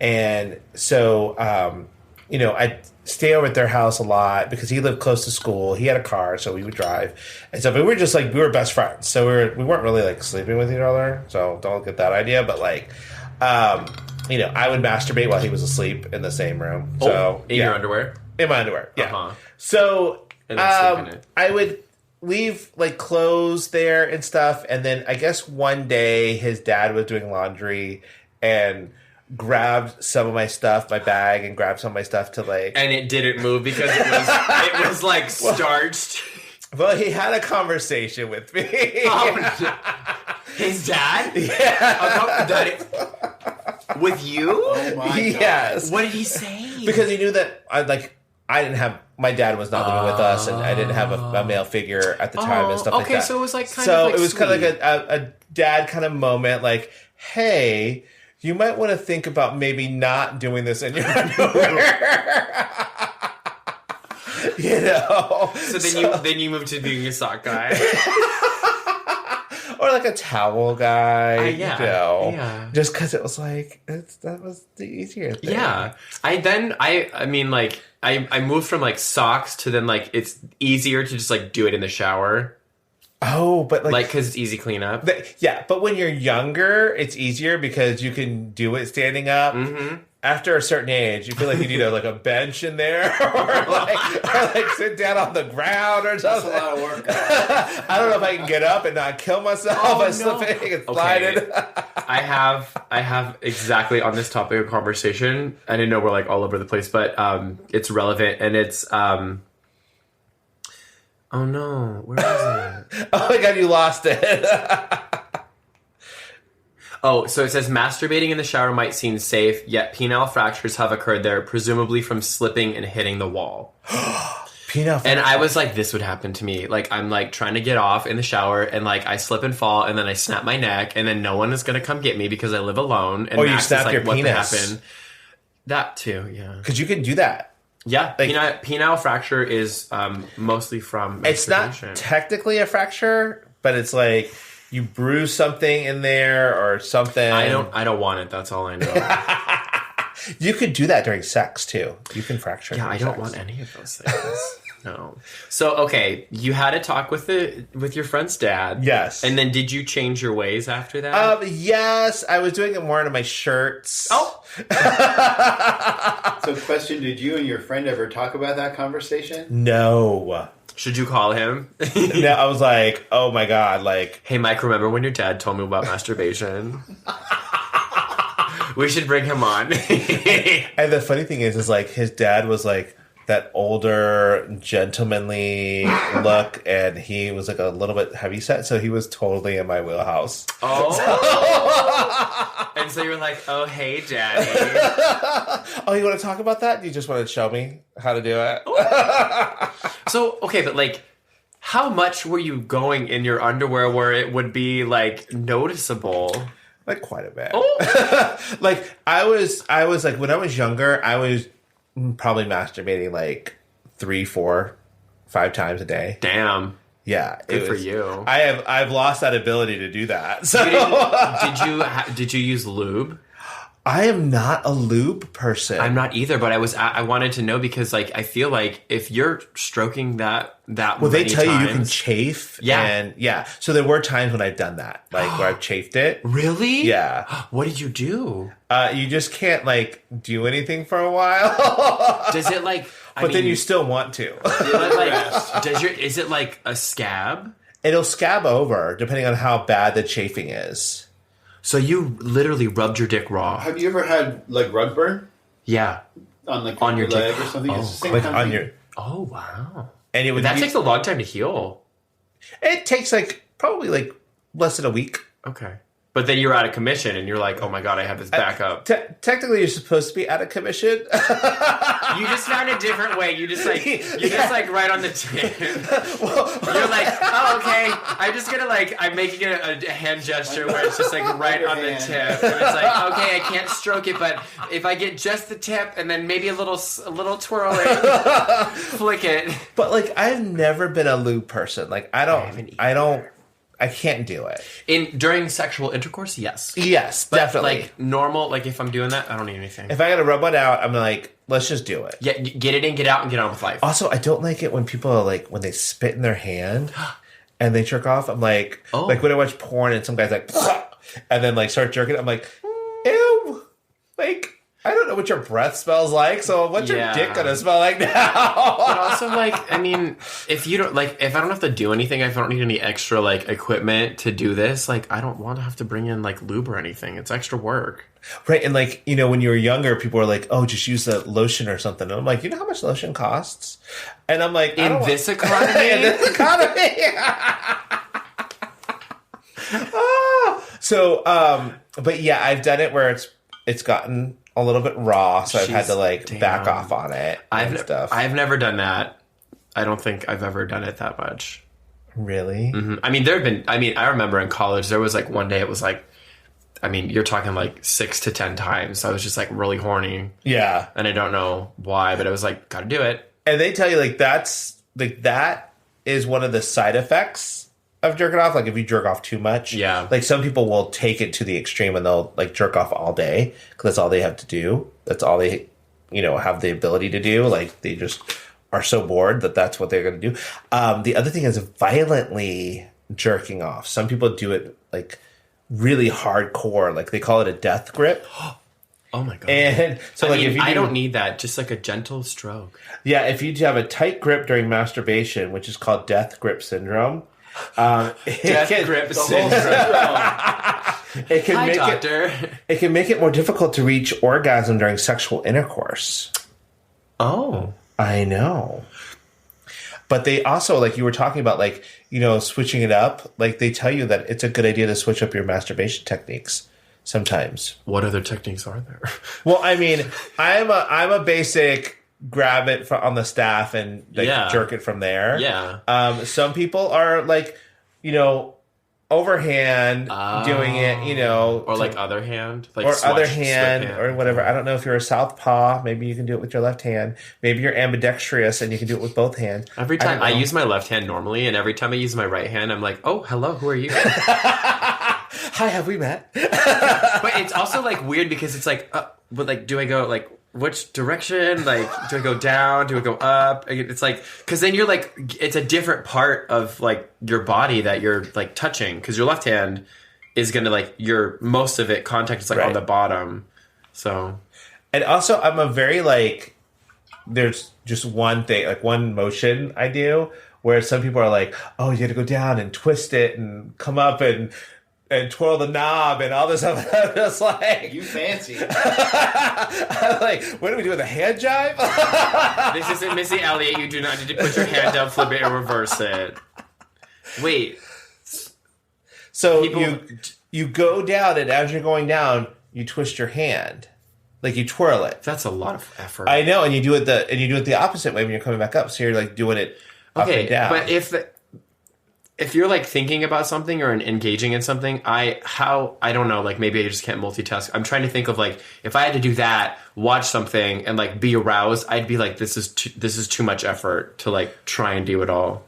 and so you know, I'd stay over at their house a lot because he lived close to school. He had a car, so we would drive, and so we were just like we were best friends. So we weren't really like sleeping with each other. So don't get that idea, but like. You know, I would masturbate while he was asleep in the same room. So in your underwear? In my underwear, yeah. Uh-huh. So and then sleep in it. I would leave like clothes there and stuff, and then I guess one day his dad was doing laundry and grabbed some of my stuff, my bag, and grabbed some of my stuff to like. And it didn't move because it was like starched. Well, he had a conversation with me. His dad? Yeah. With you? Oh my God. Yes. What did he say? Because he knew that I didn't have my dad was not living with us, and I didn't have a male figure at the time and stuff like that. Okay, so it was like kind of like it was sweet. kind of like a dad kind of moment, like, hey, you might want to think about maybe not doing this in your underwear. You know. So then you moved to being a sock guy. Or like a towel guy, yeah, you know, yeah. Just because it was like that was the easier thing. Yeah, I mean, like I moved from like socks to then like it's easier to just like do it in the shower. Oh, but like because it's easy cleanup. Yeah, but when you're younger, it's easier because you can do it standing up. Mm-hmm. After a certain age, you feel like you need a bench in there, or like sit down on the ground or something. That's a lot of work. I don't know if I can get up and not kill myself by slipping and sliding. I have exactly on this topic of conversation. I didn't know we're like all over the place, but it's relevant and it's oh no, where is it? Oh my God, you lost it. Oh, so it says masturbating in the shower might seem safe, yet penile fractures have occurred there, presumably from slipping and hitting the wall. Penile fractures. And I was like, this would happen to me. Like, I'm like trying to get off in the shower, and like I slip and fall, and then I snap my neck, and then no one is gonna come get me because I live alone. And you snap your penis. That too, yeah. Because you can do that. Yeah, like, penile fracture is mostly from masturbation. It's not technically a fracture, but it's like you bruise something in there or something. I don't want it. That's all I know. You could do that during sex too. You can fracture. Yeah, I don't sex. want any of those things. No. So, okay, you had a talk with your friend's dad. Yes. And then did you change your ways after that? Yes. I was doing it more into my shirts. Oh. So, question, did you and your friend ever talk about that conversation? No. Should you call him? No, I was like, oh my God, like... Hey, Mike, remember when your dad told me about masturbation? We should bring him on. And the funny thing is like, his dad was like that older, gentlemanly look, and he was like a little bit heavyset, so he was totally in my wheelhouse. Oh. And so you were like, oh, hey, daddy. Oh, you want to talk about that? You just want to show me how to do it? So, okay, but like, how much were you going in your underwear where it would be like noticeable? Like quite a bit. Oh. Like I was like, when I was younger, I was probably masturbating like 3, 4, 5 times a day. Damn. Yeah. Good for you. I've lost that ability to do that. So did you use lube? I am not a lube person. I'm not either, but I wanted to know because like I feel like if you're stroking that well, they tell you can chafe. Yeah. And yeah. So there were times when I've done that, like where I've chafed it. Really? Yeah. What did you do? You just can't like do anything for a while. Does it like? But then you still want to. But like, is it like a scab? It'll scab over depending on how bad the chafing is. So you literally rubbed your dick raw. Have you ever had like rug burn Yeah. on your leg or something? It's the same Like kind on of your... thing. Oh wow. And it would that takes a long time to heal. It takes like probably like less than a week. Okay. But then you're out of commission and you're like, oh my God, I have this backup. Technically, you're supposed to be out of commission. You just found a different way. You just like right on the tip. You're like, oh, okay. I'm just gonna like, I'm making a hand gesture where it's just like right on the tip. And it's like, okay, I can't stroke it, but if I get just the tip and then maybe a little twirling, flick it. But like, I've never been a lube person. Like, I can't do it. During sexual intercourse, yes. Yes, but definitely. Like normal, like if I'm doing that, I don't need anything. If I gotta rub one out, I'm like, let's just do it. Yeah, get it in, get out, and get on with life. Also, I don't like it when people are like, when they spit in their hand and they jerk off. I'm like, like when I watch porn and some guy's like, and then like start jerking, I'm like, ew. Like, I don't know what your breath smells like, so what's your dick gonna smell like now? But also, like, I mean, if I don't have to do anything, if I don't need any extra, like, equipment to do this, like, I don't want to have to bring in, like, lube or anything. It's extra work. Right, and, like, you know, when you were younger, people were like, oh, just use the lotion or something. And I'm like, you know how much lotion costs? And I'm like, in this economy? In this economy? So, but yeah, I've done it where it's gotten a little bit raw, so I've had to like back off on it and stuff. I've never done that. I don't think I've ever done it that much. Really? Mm-hmm. I mean, I remember in college there was like one day it was like, I mean, you're talking like 6 to 10 times. So I was just like really horny. Yeah. And I don't know why, but I was like, gotta do it. And they tell you like that is one of the side effects of jerking off. Like if you jerk off too much, like some people will take it to the extreme and they'll like jerk off all day because that's all they have to do. That's all they, have the ability to do. Like they just are so bored that's what they're going to do. The other thing is violently jerking off. Some people do it like really hardcore. Like they call it a death grip. Oh my God. And so if I don't need that. Just like a gentle stroke. Yeah. If you have a tight grip during masturbation, which is called death grip syndrome, death grip syndrome. It can Hi, make doctor. It can make it more difficult to reach orgasm during sexual intercourse. Oh, I know. But they also, like you were talking about, like switching it up. Like they tell you that it's a good idea to switch up your masturbation techniques sometimes. What other techniques are there? Well, I mean, I'm a basic grab it on the staff and jerk it from there. Yeah. Some people are like, overhand doing it, or like other hand, like or other hand or whatever. I don't know if you're a southpaw. Maybe you can do it with your left hand. Maybe you're ambidextrous and you can do it with both hands. Every time I use my left hand normally, and every time I use my right hand, I'm like, oh, hello, who are you? Hi, have we met? But it's also like weird because it's like, but like, do I go like which direction? Like, do I go down? Do I go up? It's like, because then you're like, it's a different part of like your body that you're like touching. Because your left hand is gonna like most of it contact is like on the bottom. So, and also I'm a very like, there's just one thing, like one motion I do where some people are like, oh, you got to go down and twist it and come up and twirl the knob and all this stuff. I'm just like, you fancy. I'm like, what do we do with a hand jive? This isn't Missy Elliott. You do not need to put your hand down, flip it, and reverse it. Wait. So you go down, and as you're going down, you twist your hand, like you twirl it. That's a lot of effort. I know, and you do it the opposite way when you're coming back up. So you're like doing it up and down. But if you're like thinking about something or engaging in something, I don't know, like maybe I just can't multitask. I'm trying to think of like if I had to do that, watch something and like be aroused, I'd be like, this is too much effort to like try and do it all.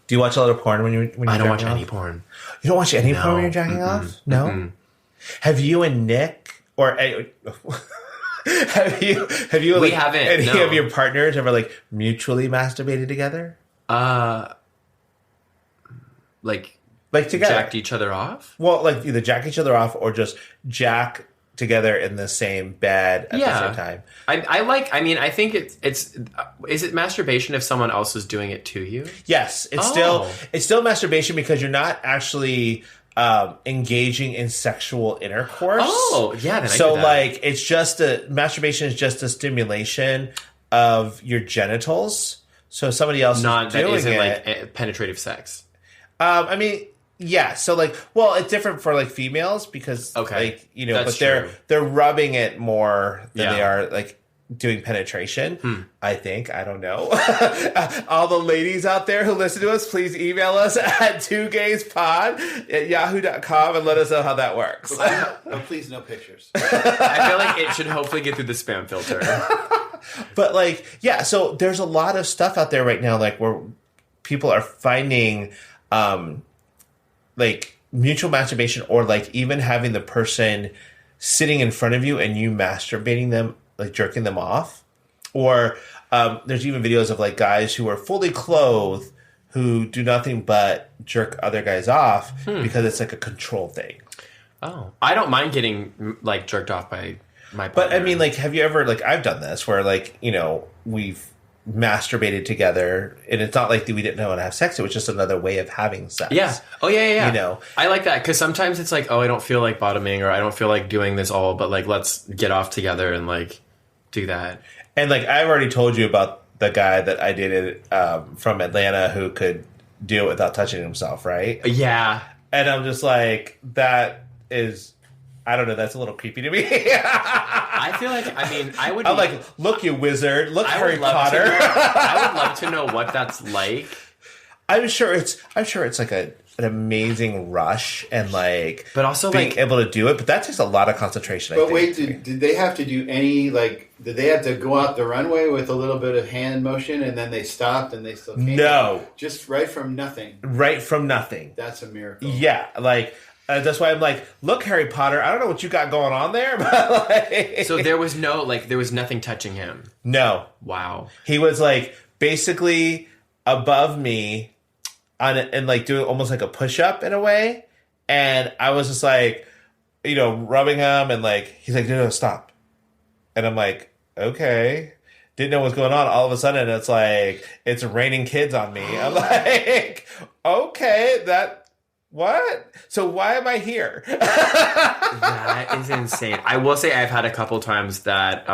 Do you watch a lot of porn when you're I don't watch any porn. You don't watch any porn when you're jacking off? No. Mm-mm. Have you and Nick or have you we haven't any of your partners ever like mutually masturbated together? Like together. Jacked each other off? Well, like either jack each other off or just jack together in the same bed at the same time. I think it's is it masturbation if someone else is doing it to you? Yes, it's still masturbation because you're not actually engaging in sexual intercourse. Oh, yeah. Then so like it's just masturbation is just a stimulation of your genitals. So somebody else is doing that isn't like penetrative sex. I mean, yeah. So like, well, it's different for like females because like, you know, that's but they're rubbing it more than they are like doing penetration. I think. I don't know. All the ladies out there who listen to us, please email us at tugayspod@yahoo.com and let us know how that works. Please no pictures. I feel like it should hopefully get through the spam filter. But like, yeah, so there's a lot of stuff out there right now, like where people are finding like mutual masturbation or like even having the person sitting in front of you and you masturbating them, like jerking them off. Or there's even videos of like guys who are fully clothed who do nothing but jerk other guys off because it's like a control thing. Oh, I don't mind getting like jerked off by my partner. But I mean, like, have you ever, like, I've done this where like, you know, we've masturbated together and it's not like we didn't know how to have sex. It was just another way of having sex. Yeah. Oh yeah. You know, I like that because sometimes it's like, oh, I don't feel like bottoming or I don't feel like doing this all, but like, let's get off together and like do that. And like, I've already told you about the guy that I dated from Atlanta who could do it without touching himself. Right. Yeah. And I'm just like, that is, I don't know. That's a little creepy to me. I feel like, I mean, I'm like, look, you wizard. Look, Harry Potter. I would love to know what that's like. I'm sure it's like an amazing rush and like, but also being like able to do it. But that takes a lot of concentration. But wait, did they have to do any like? Did they have to go out the runway with a little bit of hand motion and then they stopped and they still came? No, just right from nothing. Right from nothing. That's a miracle. Yeah, like. That's why I'm like, look, Harry Potter, I don't know what you got going on there, but like... So there was nothing touching him? No. Wow. He was like basically above me and like doing almost like a push-up in a way. And I was just like, you know, rubbing him and like, he's like, no, stop. And I'm like, okay. Didn't know what was going on. All of a sudden, it's like, it's raining kids on me. I'm like, okay, what? So why am I here? That is insane. I will say I've had a couple times that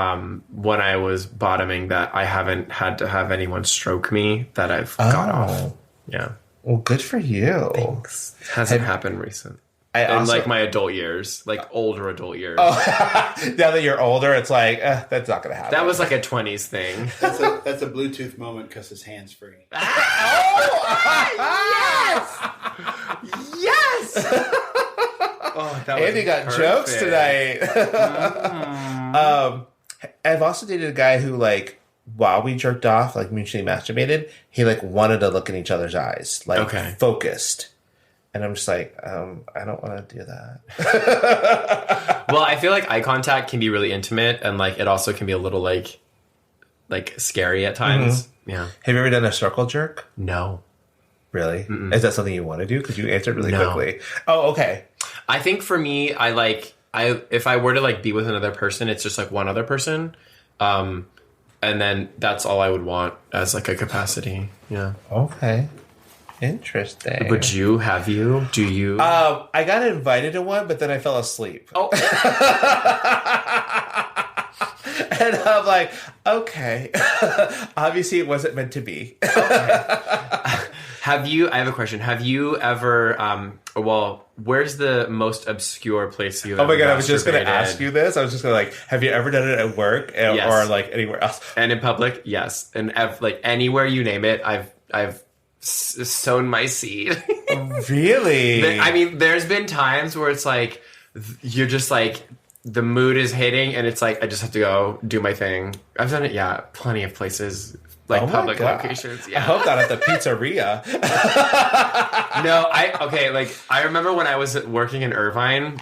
when I was bottoming that I haven't had to have anyone stroke me that I've got off. Yeah. Well, good for you. Thanks. Hasn't happened recent. In like my adult years, like older adult years. Oh, now that you're older, it's like, that's not going to happen. That was like a 20s thing. That's a Bluetooth moment because his hand's free. Yes! Oh, that was Andy got perfect. jokes tonight. I've also dated a guy who, like, while we jerked off, like mutually masturbated, he like wanted to look in each other's eyes, like focused. And I'm just like, I don't want to do that. Well, I feel like eye contact can be really intimate, and like it also can be a little like scary at times. Mm-hmm. Yeah. Have you ever done a circle jerk? No. Really? Mm-mm. Is that something you want to do? Because you answered really quickly. Oh, okay. I think for me, if I were to like be with another person, it's just like one other person, and then that's all I would want as like a capacity. Yeah. Okay. Interesting. Would you? Have you? Do you? I got invited to one, but then I fell asleep. Oh. And I'm like, okay. Obviously, it wasn't meant to be. Okay. I have a question. Have you ever, where's the most obscure place you ever Oh my God, I was just going to ask you this. I was just going to like, have you ever done it at work yes. or like anywhere else? And in public? Yes. And like anywhere you name it, I've sown my seed. Really? I mean, there's been times where it's like, you're just like, the mood is hitting and it's like, I just have to go do my thing. I've done it, plenty of places, like public locations. Yeah. I hope not at the pizzeria. No, I remember when I was working in Irvine,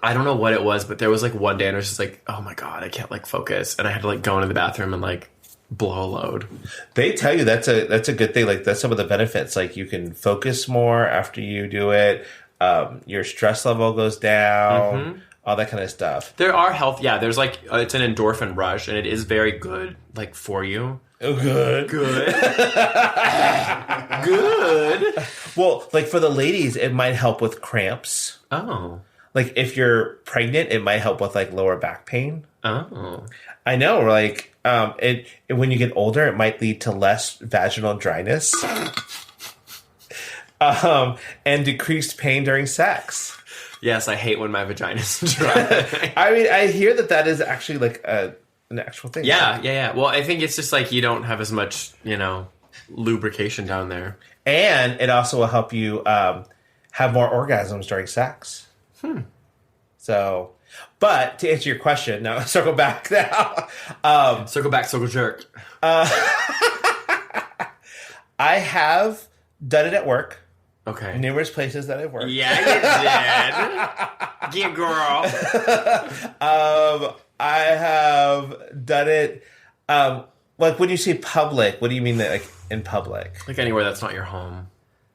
I don't know what it was, but there was like one day and I was just like, oh my God, I can't like focus. And I had to like go into the bathroom and like blow a load. They tell you that's a good thing. Like that's some of the benefits. Like you can focus more after you do it. Your stress level goes down. Mm-hmm. All that kind of stuff. There are there's like, it's an endorphin rush, and it is very good, like, for you. Oh, good. Good. Good. Well, like, for the ladies, it might help with cramps. Oh. Like, if you're pregnant, it might help with, like, lower back pain. Oh. I know, like, when you get older, it might lead to less vaginal dryness. And decreased pain during sex. Yes, I hate when my vagina's dry. I mean, I hear that is actually like an actual thing. Yeah. Well, I think it's just like you don't have as much, lubrication down there. And it also will help you have more orgasms during sex. So, but to answer your question, now circle back now. Circle jerk. I have done it at work. Okay. Numerous places that I've worked. Yeah, you did. Yeah, girl. I have done it. Like when you say public, what do you mean that like in public? Like anywhere that's not your home.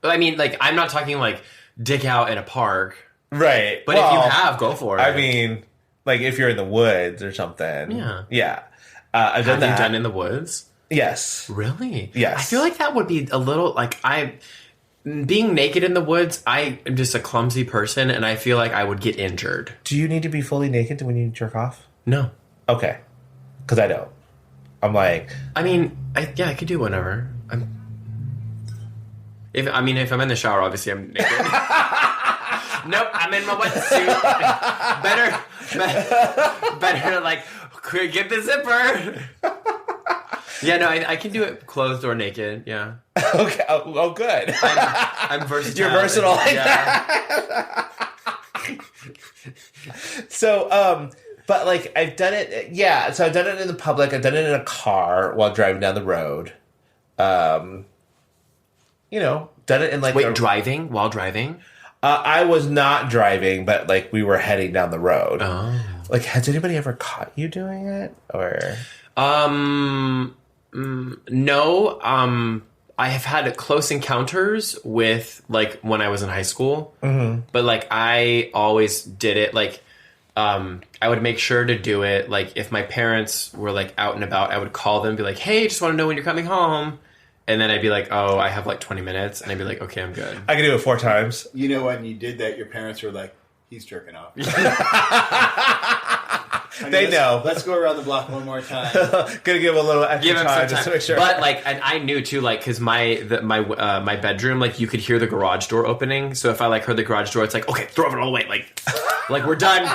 I mean, like I'm not talking like dick out in a park. Right. But if you have, go for it. I mean, like if you're in the woods or something. Yeah. Yeah. I've done that. Have you done in the woods? Yes. Really? Yes. I feel like that would be a little like being naked in the woods, I am just a clumsy person, and I feel like I would get injured. Do you need to be fully naked when you jerk off? No. Okay. Because I don't. I'm like... I mean, I could do whatever. If I'm in the shower, obviously I'm naked. Nope, I'm in my wetsuit. Better, like, get the zipper. Yeah, no, I can do it clothed or naked, yeah. Okay. Oh, good. I'm versatile. You're versatile like that. So, but like I've done it. Yeah. So I've done it in the public. I've done it in a car while driving down the road. Done it in like driving while driving. I was not driving, but like we were heading down the road. Oh. Like, has anybody ever caught you doing it, or? No. I have had close encounters with, like, when I was in high school. Mm-hmm. But, like, I always did it, like, I would make sure to do it. Like, if my parents were, like, out and about, I would call them and be like, hey, just want to know when you're coming home. And then I'd be like, oh, I have, like, 20 minutes. And I'd be like, okay, I'm good. I can do it 4 times. You know, when you did that, your parents were like, he's jerking off. They know. Let's go around the block one more time. Gonna give a little extra time just to make sure. But like, and I knew too, like, because my bedroom, like, you could hear the garage door opening. So if I like heard the garage door, it's like, okay, throw it all away, like we're done.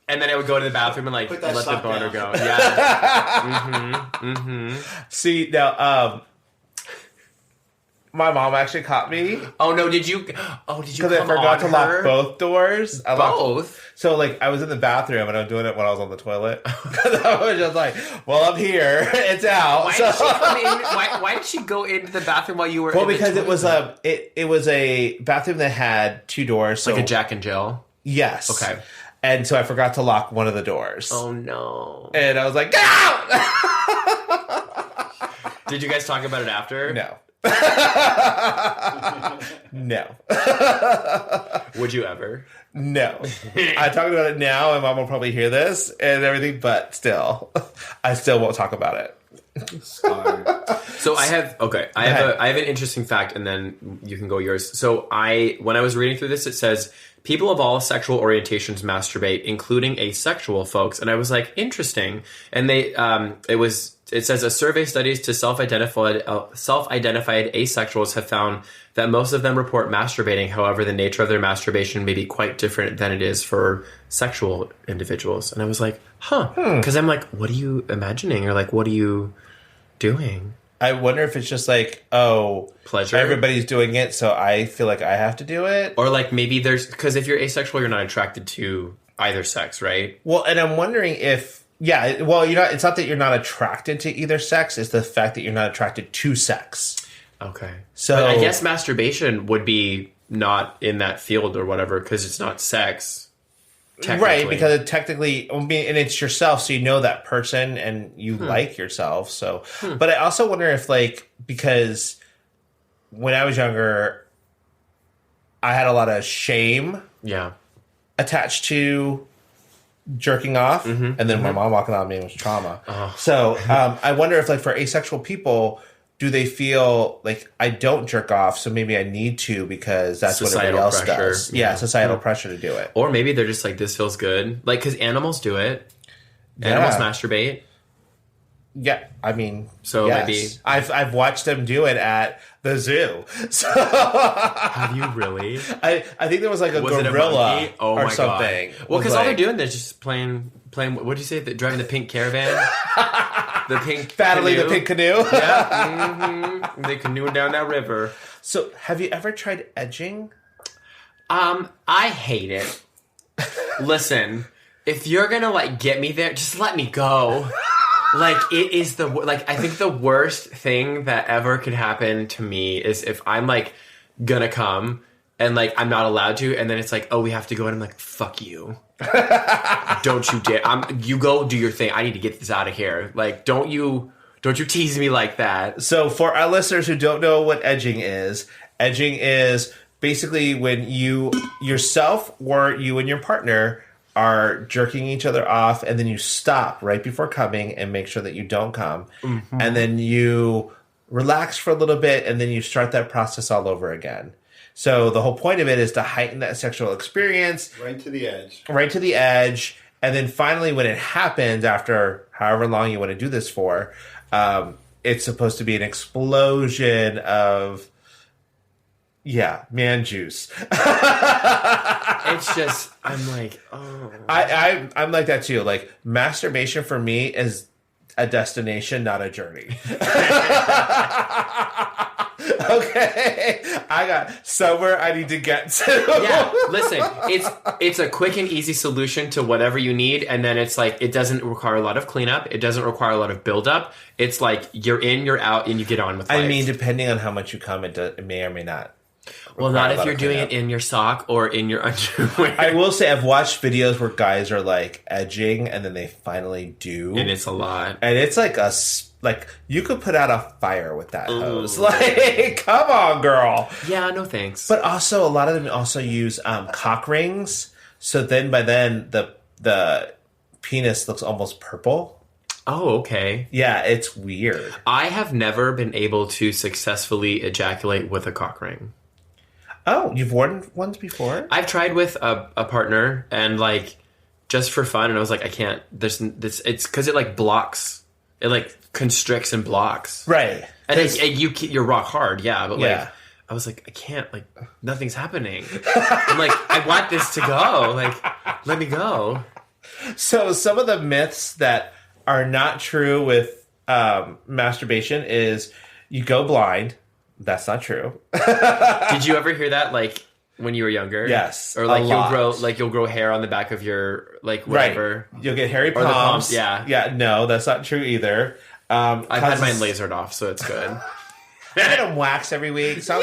And then I would go to the bathroom and like let the boner go. Yeah. See now, my mom actually caught me. Oh no! Did you? Oh, did you? Because I forgot to lock both doors. So like I was in the bathroom and I'm doing it when I was on the toilet. I was just like, "Well, I'm here. It's out." Why did she come in? Why did she go into the bathroom while you were? Well, because it was a bathroom that had two doors, so like a Jack and Jill. Yes. Okay. And so I forgot to lock one of the doors. Oh no! And I was like, "Get out!" Did you guys talk about it after? No. No. Would you ever? No. I talk about it now, and Mom will probably hear this and everything, but still, I still won't talk about it. So I have an interesting fact, and then you can go yours. So when I was reading through this, it says people of all sexual orientations masturbate, including asexual folks, and I was like, interesting. And it says a survey studies to self-identified asexuals have found that most of them report masturbating. However, the nature of their masturbation may be quite different than it is for sexual individuals. And I was like, because I'm like, what are you imagining? Or like, what are you doing? I wonder if it's just like, pleasure. Everybody's doing it, so I feel like I have to do it. Or like maybe because if you're asexual, you're not attracted to either sex, right? Well, and I'm wondering if, it's not that you're not attracted to either sex, it's the fact that you're not attracted to sex. Okay. So but I guess masturbation would be not in that field or whatever, because it's not sex. Right, because technically, and it's yourself, so you know that person and you like yourself. So, but I also wonder if, like, because when I was younger, I had a lot of shame, attached to jerking off, and then my mom walking on me was trauma. So, I wonder if, like, for asexual people, do they feel like I don't jerk off, so maybe I need to because that's societal what everybody else pressure. does? Yeah, societal pressure to do it. Or maybe they're just like, this feels good. Like, because animals do it. Animals masturbate. Yeah, I mean, so yes. maybe I've watched them do it at the zoo. So have you really? I think there was like a gorilla or something. God. Well, because all they're doing is just playing. What did you say? Driving the pink caravan, the pink battling the pink canoe. Yeah, they canoeing down that river. So, have you ever tried edging? I hate it. Listen, if you're gonna like get me there, just let me go. Like, it is I think the worst thing that ever could happen to me is if I'm like gonna come and like I'm not allowed to, and then it's like, oh, we have to go, and I'm like, fuck you. Don't you dare. You go do your thing. I need to get this out of here. Like, don't you tease me like that. So for our listeners who don't know what edging is basically when you yourself or you and your partner are jerking each other off, and then you stop right before coming and make sure that you don't come. Mm-hmm. And then you relax for a little bit, and then you start that process all over again. So the whole point of it is to heighten that sexual experience. Right to the edge. Right to the edge. And then finally, when it happens, after however long you want to do this for, it's supposed to be an explosion of, man juice. It's just, I'm like, oh. I'm like that too. Like, masturbation for me is a destination, not a journey. Okay, I got somewhere I need to get to. Yeah, listen, it's a quick and easy solution to whatever you need, and then it's like, it doesn't require a lot of cleanup, it doesn't require a lot of buildup. It's like, you're in, you're out, and you get on with life. I mean, depending on how much you come, it may or may not. Well, not if you're doing it in your sock or in your underwear. I will say I've watched videos where guys are like edging, and then they finally do, and it's a lot, and it's like you could put out a fire with that hose. Like, come on, girl. Yeah, no thanks. But also, a lot of them also use cock rings. So by then the penis looks almost purple. Oh, okay. Yeah, it's weird. I have never been able to successfully ejaculate with a cock ring. Oh, you've worn ones before? I've tried with a partner, and like just for fun, and I was like, I can't. It's because it like blocks. It like constricts and blocks. Right. And you're rock hard, yeah. But like, I was like, I can't. Like, nothing's happening. I'm like, I want this to go. Like, let me go. So some of the myths that are not true with masturbation is you go blind. That's not true. Did you ever hear that, like, when you were younger? Yes, or like a you'll grow hair on the back of your, like, whatever. Right. You'll get hairy or the palms. Yeah. No, that's not true either. I've had mine lasered off, so it's good. I get them waxed every week. So I'm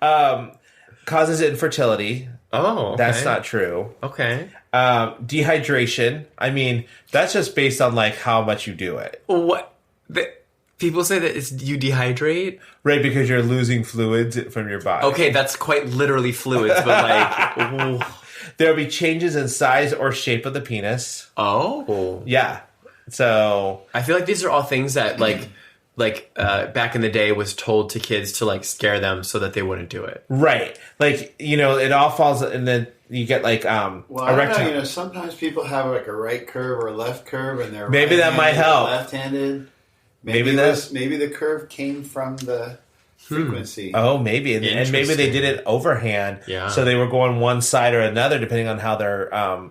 good. Causes infertility. Oh, okay. That's not true. Okay. Dehydration. I mean, that's just based on like how much you do it. What? People say that you dehydrate? Right, because you're losing fluids from your body. Okay, that's quite literally fluids, but like... There'll be changes in size or shape of the penis. Oh. Yeah. So... I feel like these are all things that, like back in the day was told to kids to, like, scare them so that they wouldn't do it. Right. Like, you know, it all falls... And then you get, like, well, I don't know, you know, sometimes people have, like, a right curve or a left curve, and they're maybe that might help. Left-handed. Maybe the curve came from the frequency. Oh, maybe. And maybe they did it overhand. Yeah. So they were going one side or another depending on how they're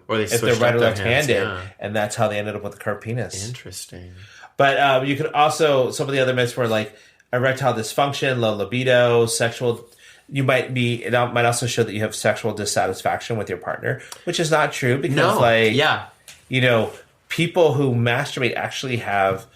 if they're right or left-handed. And that's how they ended up with a curved penis. Interesting. But you could also, some of the other myths were like erectile dysfunction, low libido, sexual. It might also show that you have sexual dissatisfaction with your partner, which is not true because you know, people who masturbate actually have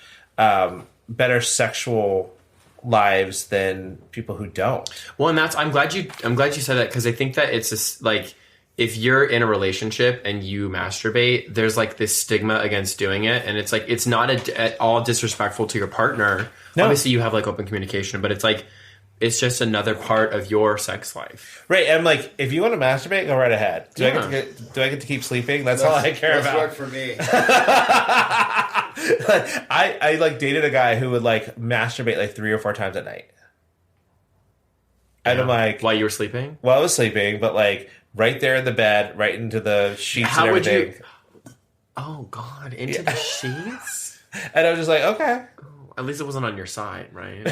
better sexual lives than people who don't. Well, and I'm glad you said that, because I think that it's just like, if you're in a relationship and you masturbate, there's like this stigma against doing it, and it's like, it's not at all disrespectful to your partner. No. Obviously you have like open communication, but it's like, it's just another part of your sex life. Right. And like, if you want to masturbate, go right ahead. Do I get to keep sleeping? That's all I care about. That's work for me. I like dated a guy who would like masturbate like 3 or 4 times a night. And I'm like, while you were sleeping? While I was sleeping, but like right there in the bed, right into the sheets and everything. Oh God, into the sheets? And I was just like, okay. At least it wasn't on your side, right?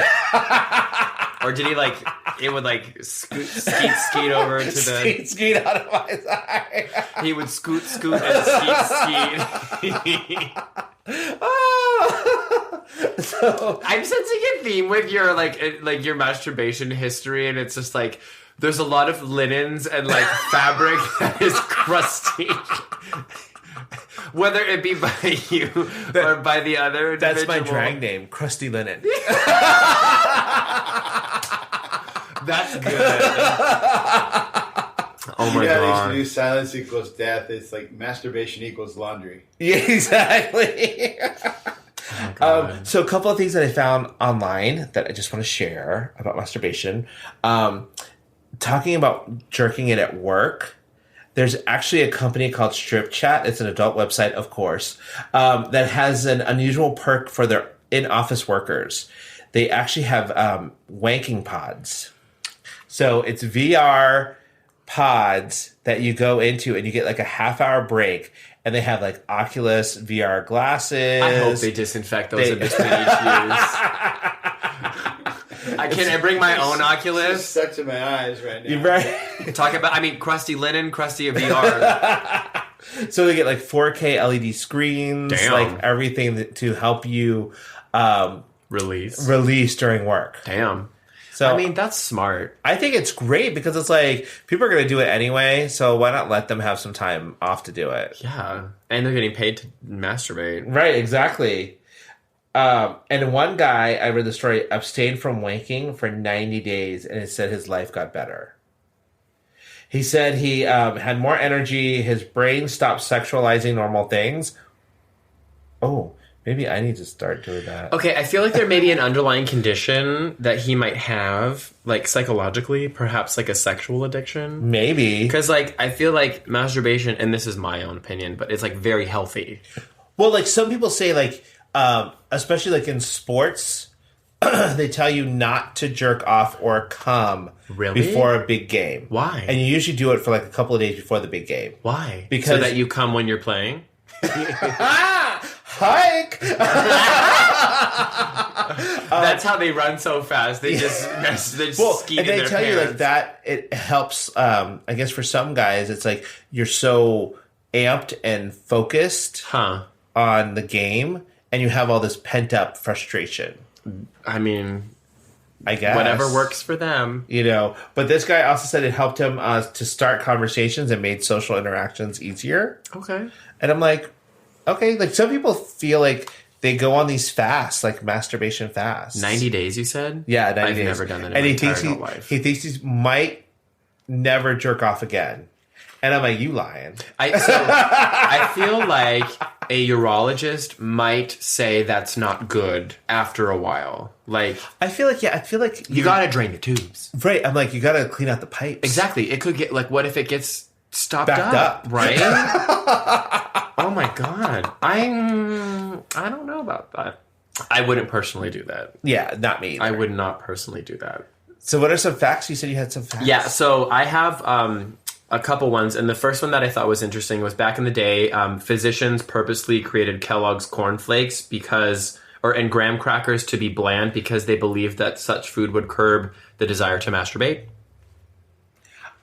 Or did he like, it would like skeet over to the... Skeet out of my side. He would scoot and skeet. So, I'm sensing a theme with your like your masturbation history, and it's just like, there's a lot of linens and like fabric that is crusty. Whether it be by you or by the other individual. That's my drag name, Krusty Linen. That's good. Oh my God. These new silence equals death. It's like masturbation equals laundry. Yeah, exactly. Oh, so a couple of things that I found online that I just want to share about masturbation. Talking about jerking it at work. There's actually a company called Strip Chat. It's an adult website, of course, that has an unusual perk for their in-office workers. They actually have wanking pods. So it's VR pods that you go into, and you get like a half-hour break. And they have like Oculus VR glasses. I hope they disinfect those in between each use. Can I bring my own Oculus? It's stuck to my eyes right now. You're right. Talk about, Krusty Linen, Krusty VR. So they get like 4K LED screens, like everything to help you release during work. Damn. So that's smart. I think it's great because it's like, people are going to do it anyway, so why not let them have some time off to do it? Yeah. And they're getting paid to masturbate. Right, exactly. And one guy, I read the story, abstained from wanking for 90 days, and it said his life got better. He said he had more energy, his brain stopped sexualizing normal things. Oh, maybe I need to start doing that. Okay, I feel like there may be an underlying condition that he might have, like psychologically, perhaps like a sexual addiction. Maybe. Because like, I feel like masturbation, and this is my own opinion, but it's like very healthy. Well, like some people say like, especially like in sports, they tell you not to jerk off or come before a big game. Why? And you usually do it for like a couple of days before the big game. Why? Because so that you come when you're playing? Hike! That's how they run so fast. They just skeet in their pants. And they tell you like that it helps, I guess for some guys, it's like you're so amped and focused on the game, and you have all this pent up frustration. I guess. Whatever works for them. You know, but this guy also said it helped him to start conversations and made social interactions easier. Okay. And I'm like, okay, like some people feel like they go on these fasts, like masturbation fasts. 90 days, you said? Yeah, 90 I've days. never done that in and my he thinks entire life. He thinks he might never jerk off again. And I'm like, you lying. I feel like a urologist might say that's not good after a while. Like, I feel like you gotta drain the tubes. Right. I'm like, you gotta clean out the pipes. Exactly. It could get, like, what if it gets stopped Backed up. right? Oh my God. I don't know about that. I wouldn't personally do that. Yeah, not me either. I would not personally do that. So what are some facts? You said you had some facts. Yeah, so I have a couple ones, and the first one that I thought was interesting was back in the day, physicians purposely created Kellogg's Corn Flakes and graham crackers to be bland because they believed that such food would curb the desire to masturbate.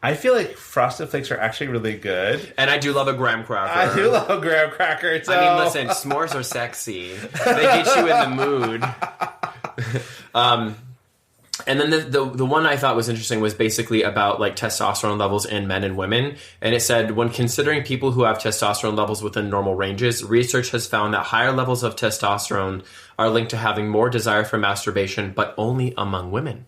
I feel like Frosted Flakes are actually really good. And I do love a graham cracker. I do love a graham cracker, too. I mean, listen, s'mores are sexy. They get you in the mood. And then the one I thought was interesting was basically about like testosterone levels in men and women. And it said, when considering people who have testosterone levels within normal ranges, research has found that higher levels of testosterone are linked to having more desire for masturbation, but only among women.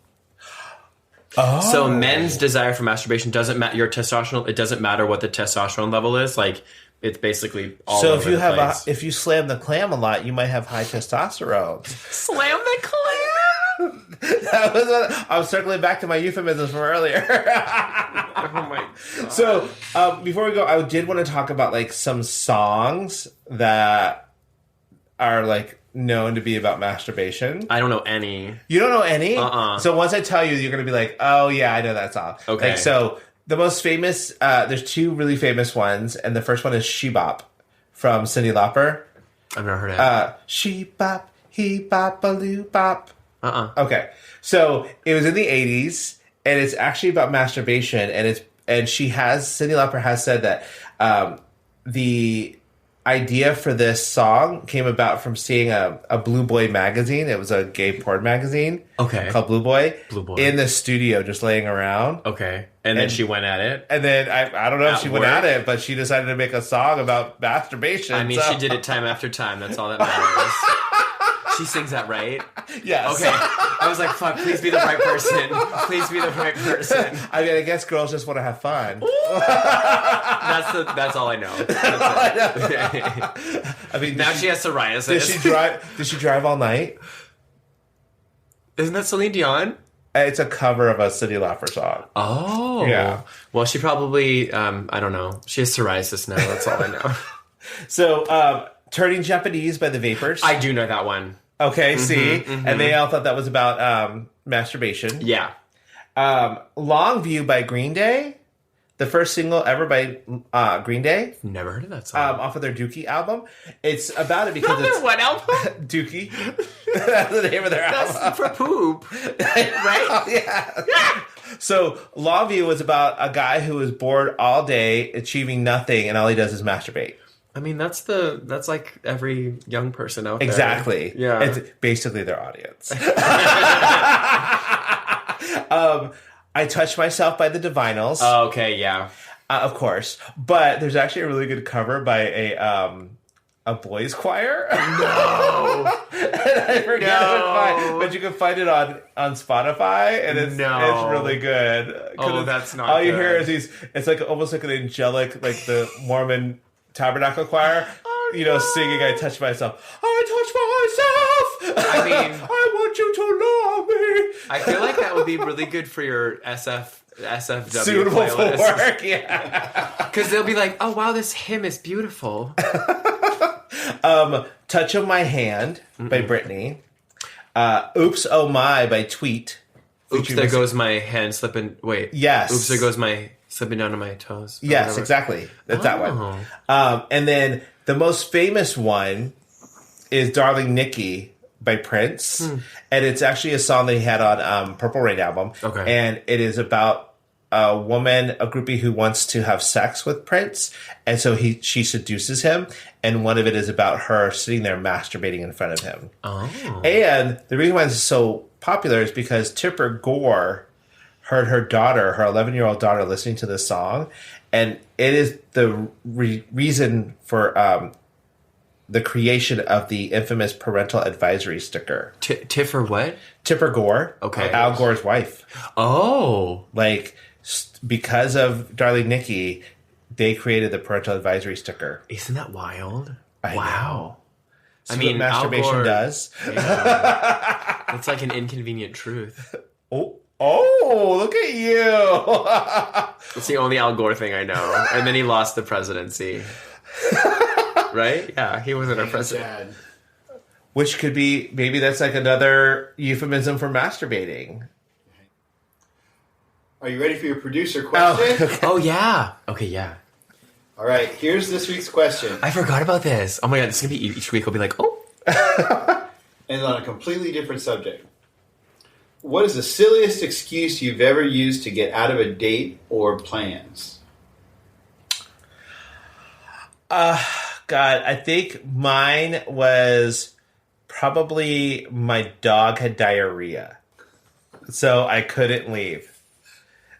Oh. So men's desire for masturbation doesn't matter. Your testosterone, it doesn't matter what the testosterone level is. Like, it's basically all so over the place. So if you slam the clam a lot, you might have high testosterone. Slam the clam. That was what, I was circling back to my euphemisms from earlier. Oh my God. So before we go, I did want to talk about like some songs that are like known to be about masturbation. I don't know any. You don't know any? Uh-uh. So once I tell you, you're going to be like, oh yeah, I know that song. Okay. Like, so the most famous, there's two really famous ones, and the first one is She Bop from Cyndi Lauper. I've never heard of it. She Bop, He Bop, a Loo Bop. Okay. So it was in the 80s, and it's actually about masturbation, and Cyndi Lauper has said that the idea for this song came about from seeing a Blue Boy magazine. It was a gay porn magazine. Okay. Called Blue Boy. Blue Boy. In the studio, just laying around. Okay. And then she went at it. And then I don't know if she went at it, but she decided to make a song about masturbation. I mean, she did it time after time. That's all that matters. She sings that right? Yes. Okay. I was like, fuck, please be the right person. Please be the right person. I mean, I guess girls just want to have fun. That's all I know. I mean, now she has psoriasis. Did she drive all night? Isn't that Celine Dion? It's a cover of a Cyndi Lauper song. Oh. Yeah. Well, she probably, I don't know. She has psoriasis now. That's all I know. So, Turning Japanese by the Vapors. I do know that one. Okay, see? Mm-hmm. And they all thought that was about masturbation. Yeah. Longview by Green Day. The first single ever by Green Day. Never heard of that song. Off of their Dookie album. It's about it because it's... what album? Dookie. That's the name of their album. That's for poop. Right? Yeah. So, Longview was about a guy who was bored all day, achieving nothing, and all he does is masturbate. I mean, that's like every young person out there. Exactly. Yeah. It's basically their audience. I Touch Myself by the Divinyls. Oh, okay, yeah. Of course. But there's actually a really good cover by a boys choir. No. And I forget who but you can find it on Spotify, and it's really good. Oh, that's not all good. You hear is it's like almost like an angelic, like the Mormon Tabernacle Choir, singing "I Touch Myself." I touch myself. I mean, I want you to love me. I feel like that would be really good for your SFW suitable playlist. For work, yeah. Because they'll be like, "Oh wow, this hymn is beautiful." "Touch of My Hand" by Britney. "Oops Oh My" by Tweet. Oops, there goes my hand slipping. Wait. Yes. Oops, there goes my slipping down to my toes. Yes, exactly. That's that one. And then the most famous one is "Darling Nikki" by Prince. And it's actually a song that he had on Purple Rain album. Okay. And it is about a woman, a groupie who wants to have sex with Prince, and so she seduces him, and one of it is about her sitting there masturbating in front of him. Oh. And the reason why this is so popular is because Tipper Gore heard her 11-year-old daughter, listening to this song, and it is the reason for the creation of the infamous parental advisory sticker. Tiffer what? Tipper Gore. Okay. Al Gore's wife. Oh. Like, because of Darling Nikki, they created the parental advisory sticker. Isn't that wild? Wow. I mean, what masturbation Al Gore, does. Yeah. It's like an inconvenient truth. Oh, look at you. It's the only Al Gore thing I know. And then he lost the presidency. Right? Yeah, he wasn't our president. Which could be, maybe that's like another euphemism for masturbating. Are you ready for your producer question? Oh, yeah. Okay, yeah. All right, here's this week's question. I forgot about this. Oh my God, this is going to be each week. I'll be like, oh. And on a completely different subject. What is the silliest excuse you've ever used to get out of a date or plans? God, I think mine was probably my dog had diarrhea. So I couldn't leave.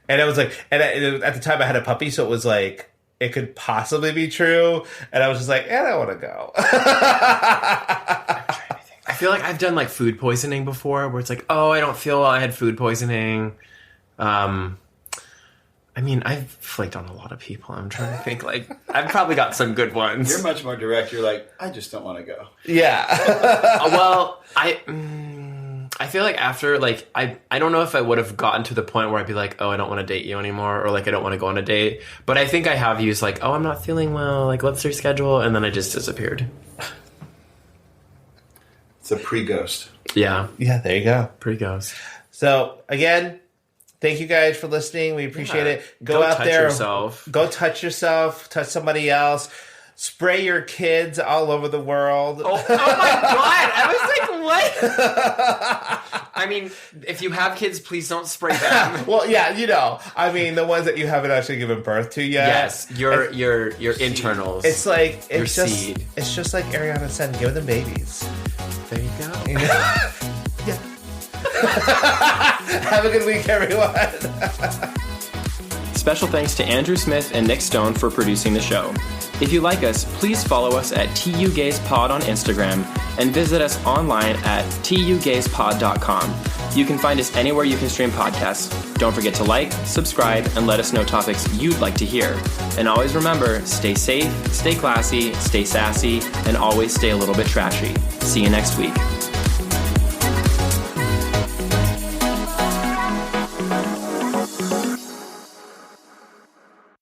And I was like, at the time I had a puppy, so it was like, it could possibly be true. And I was just like, I don't want to go. I feel like I've done like food poisoning before, where it's like, oh, I don't feel well, I had food poisoning. I mean, I've flaked on a lot of people. I'm trying to think, like, I've probably got some good ones. You're much more direct. You're like, I just don't want to go. Yeah. Well, I feel like after, like, I don't know if I would have gotten to the point where I'd be like, oh, I don't want to date you anymore, or like, I don't want to go on a date. But I think I have used like, oh, I'm not feeling well, like, let's reschedule, and then I just disappeared. It's a pre-ghost. Yeah. Yeah, there you go. Pre-ghost. So, again, thank you guys for listeing. We appreciate it. Go out touch there. Yourself. Go touch yourself. Touch somebody else. Spray your kids all over the world. Oh my God. I was like, what? I mean, if you have kids, please don't spray them. Well, yeah, you know. I mean, the ones that you haven't actually given birth to yet. Yes, your internals. It's like, your seed. It's just like Ariana said, give them babies. There you go. Yeah. Have a good week, everyone. Special thanks to Andrew Smith and Nick Stone for producing the show. If you like us, please follow us at tugayspod on Instagram and visit us online at tugayspod.com. You can find us anywhere you can stream podcasts. Don't forget to like, subscribe, and let us know topics you'd like to hear. And always remember, stay safe, stay classy, stay sassy, and always stay a little bit trashy. See you next week.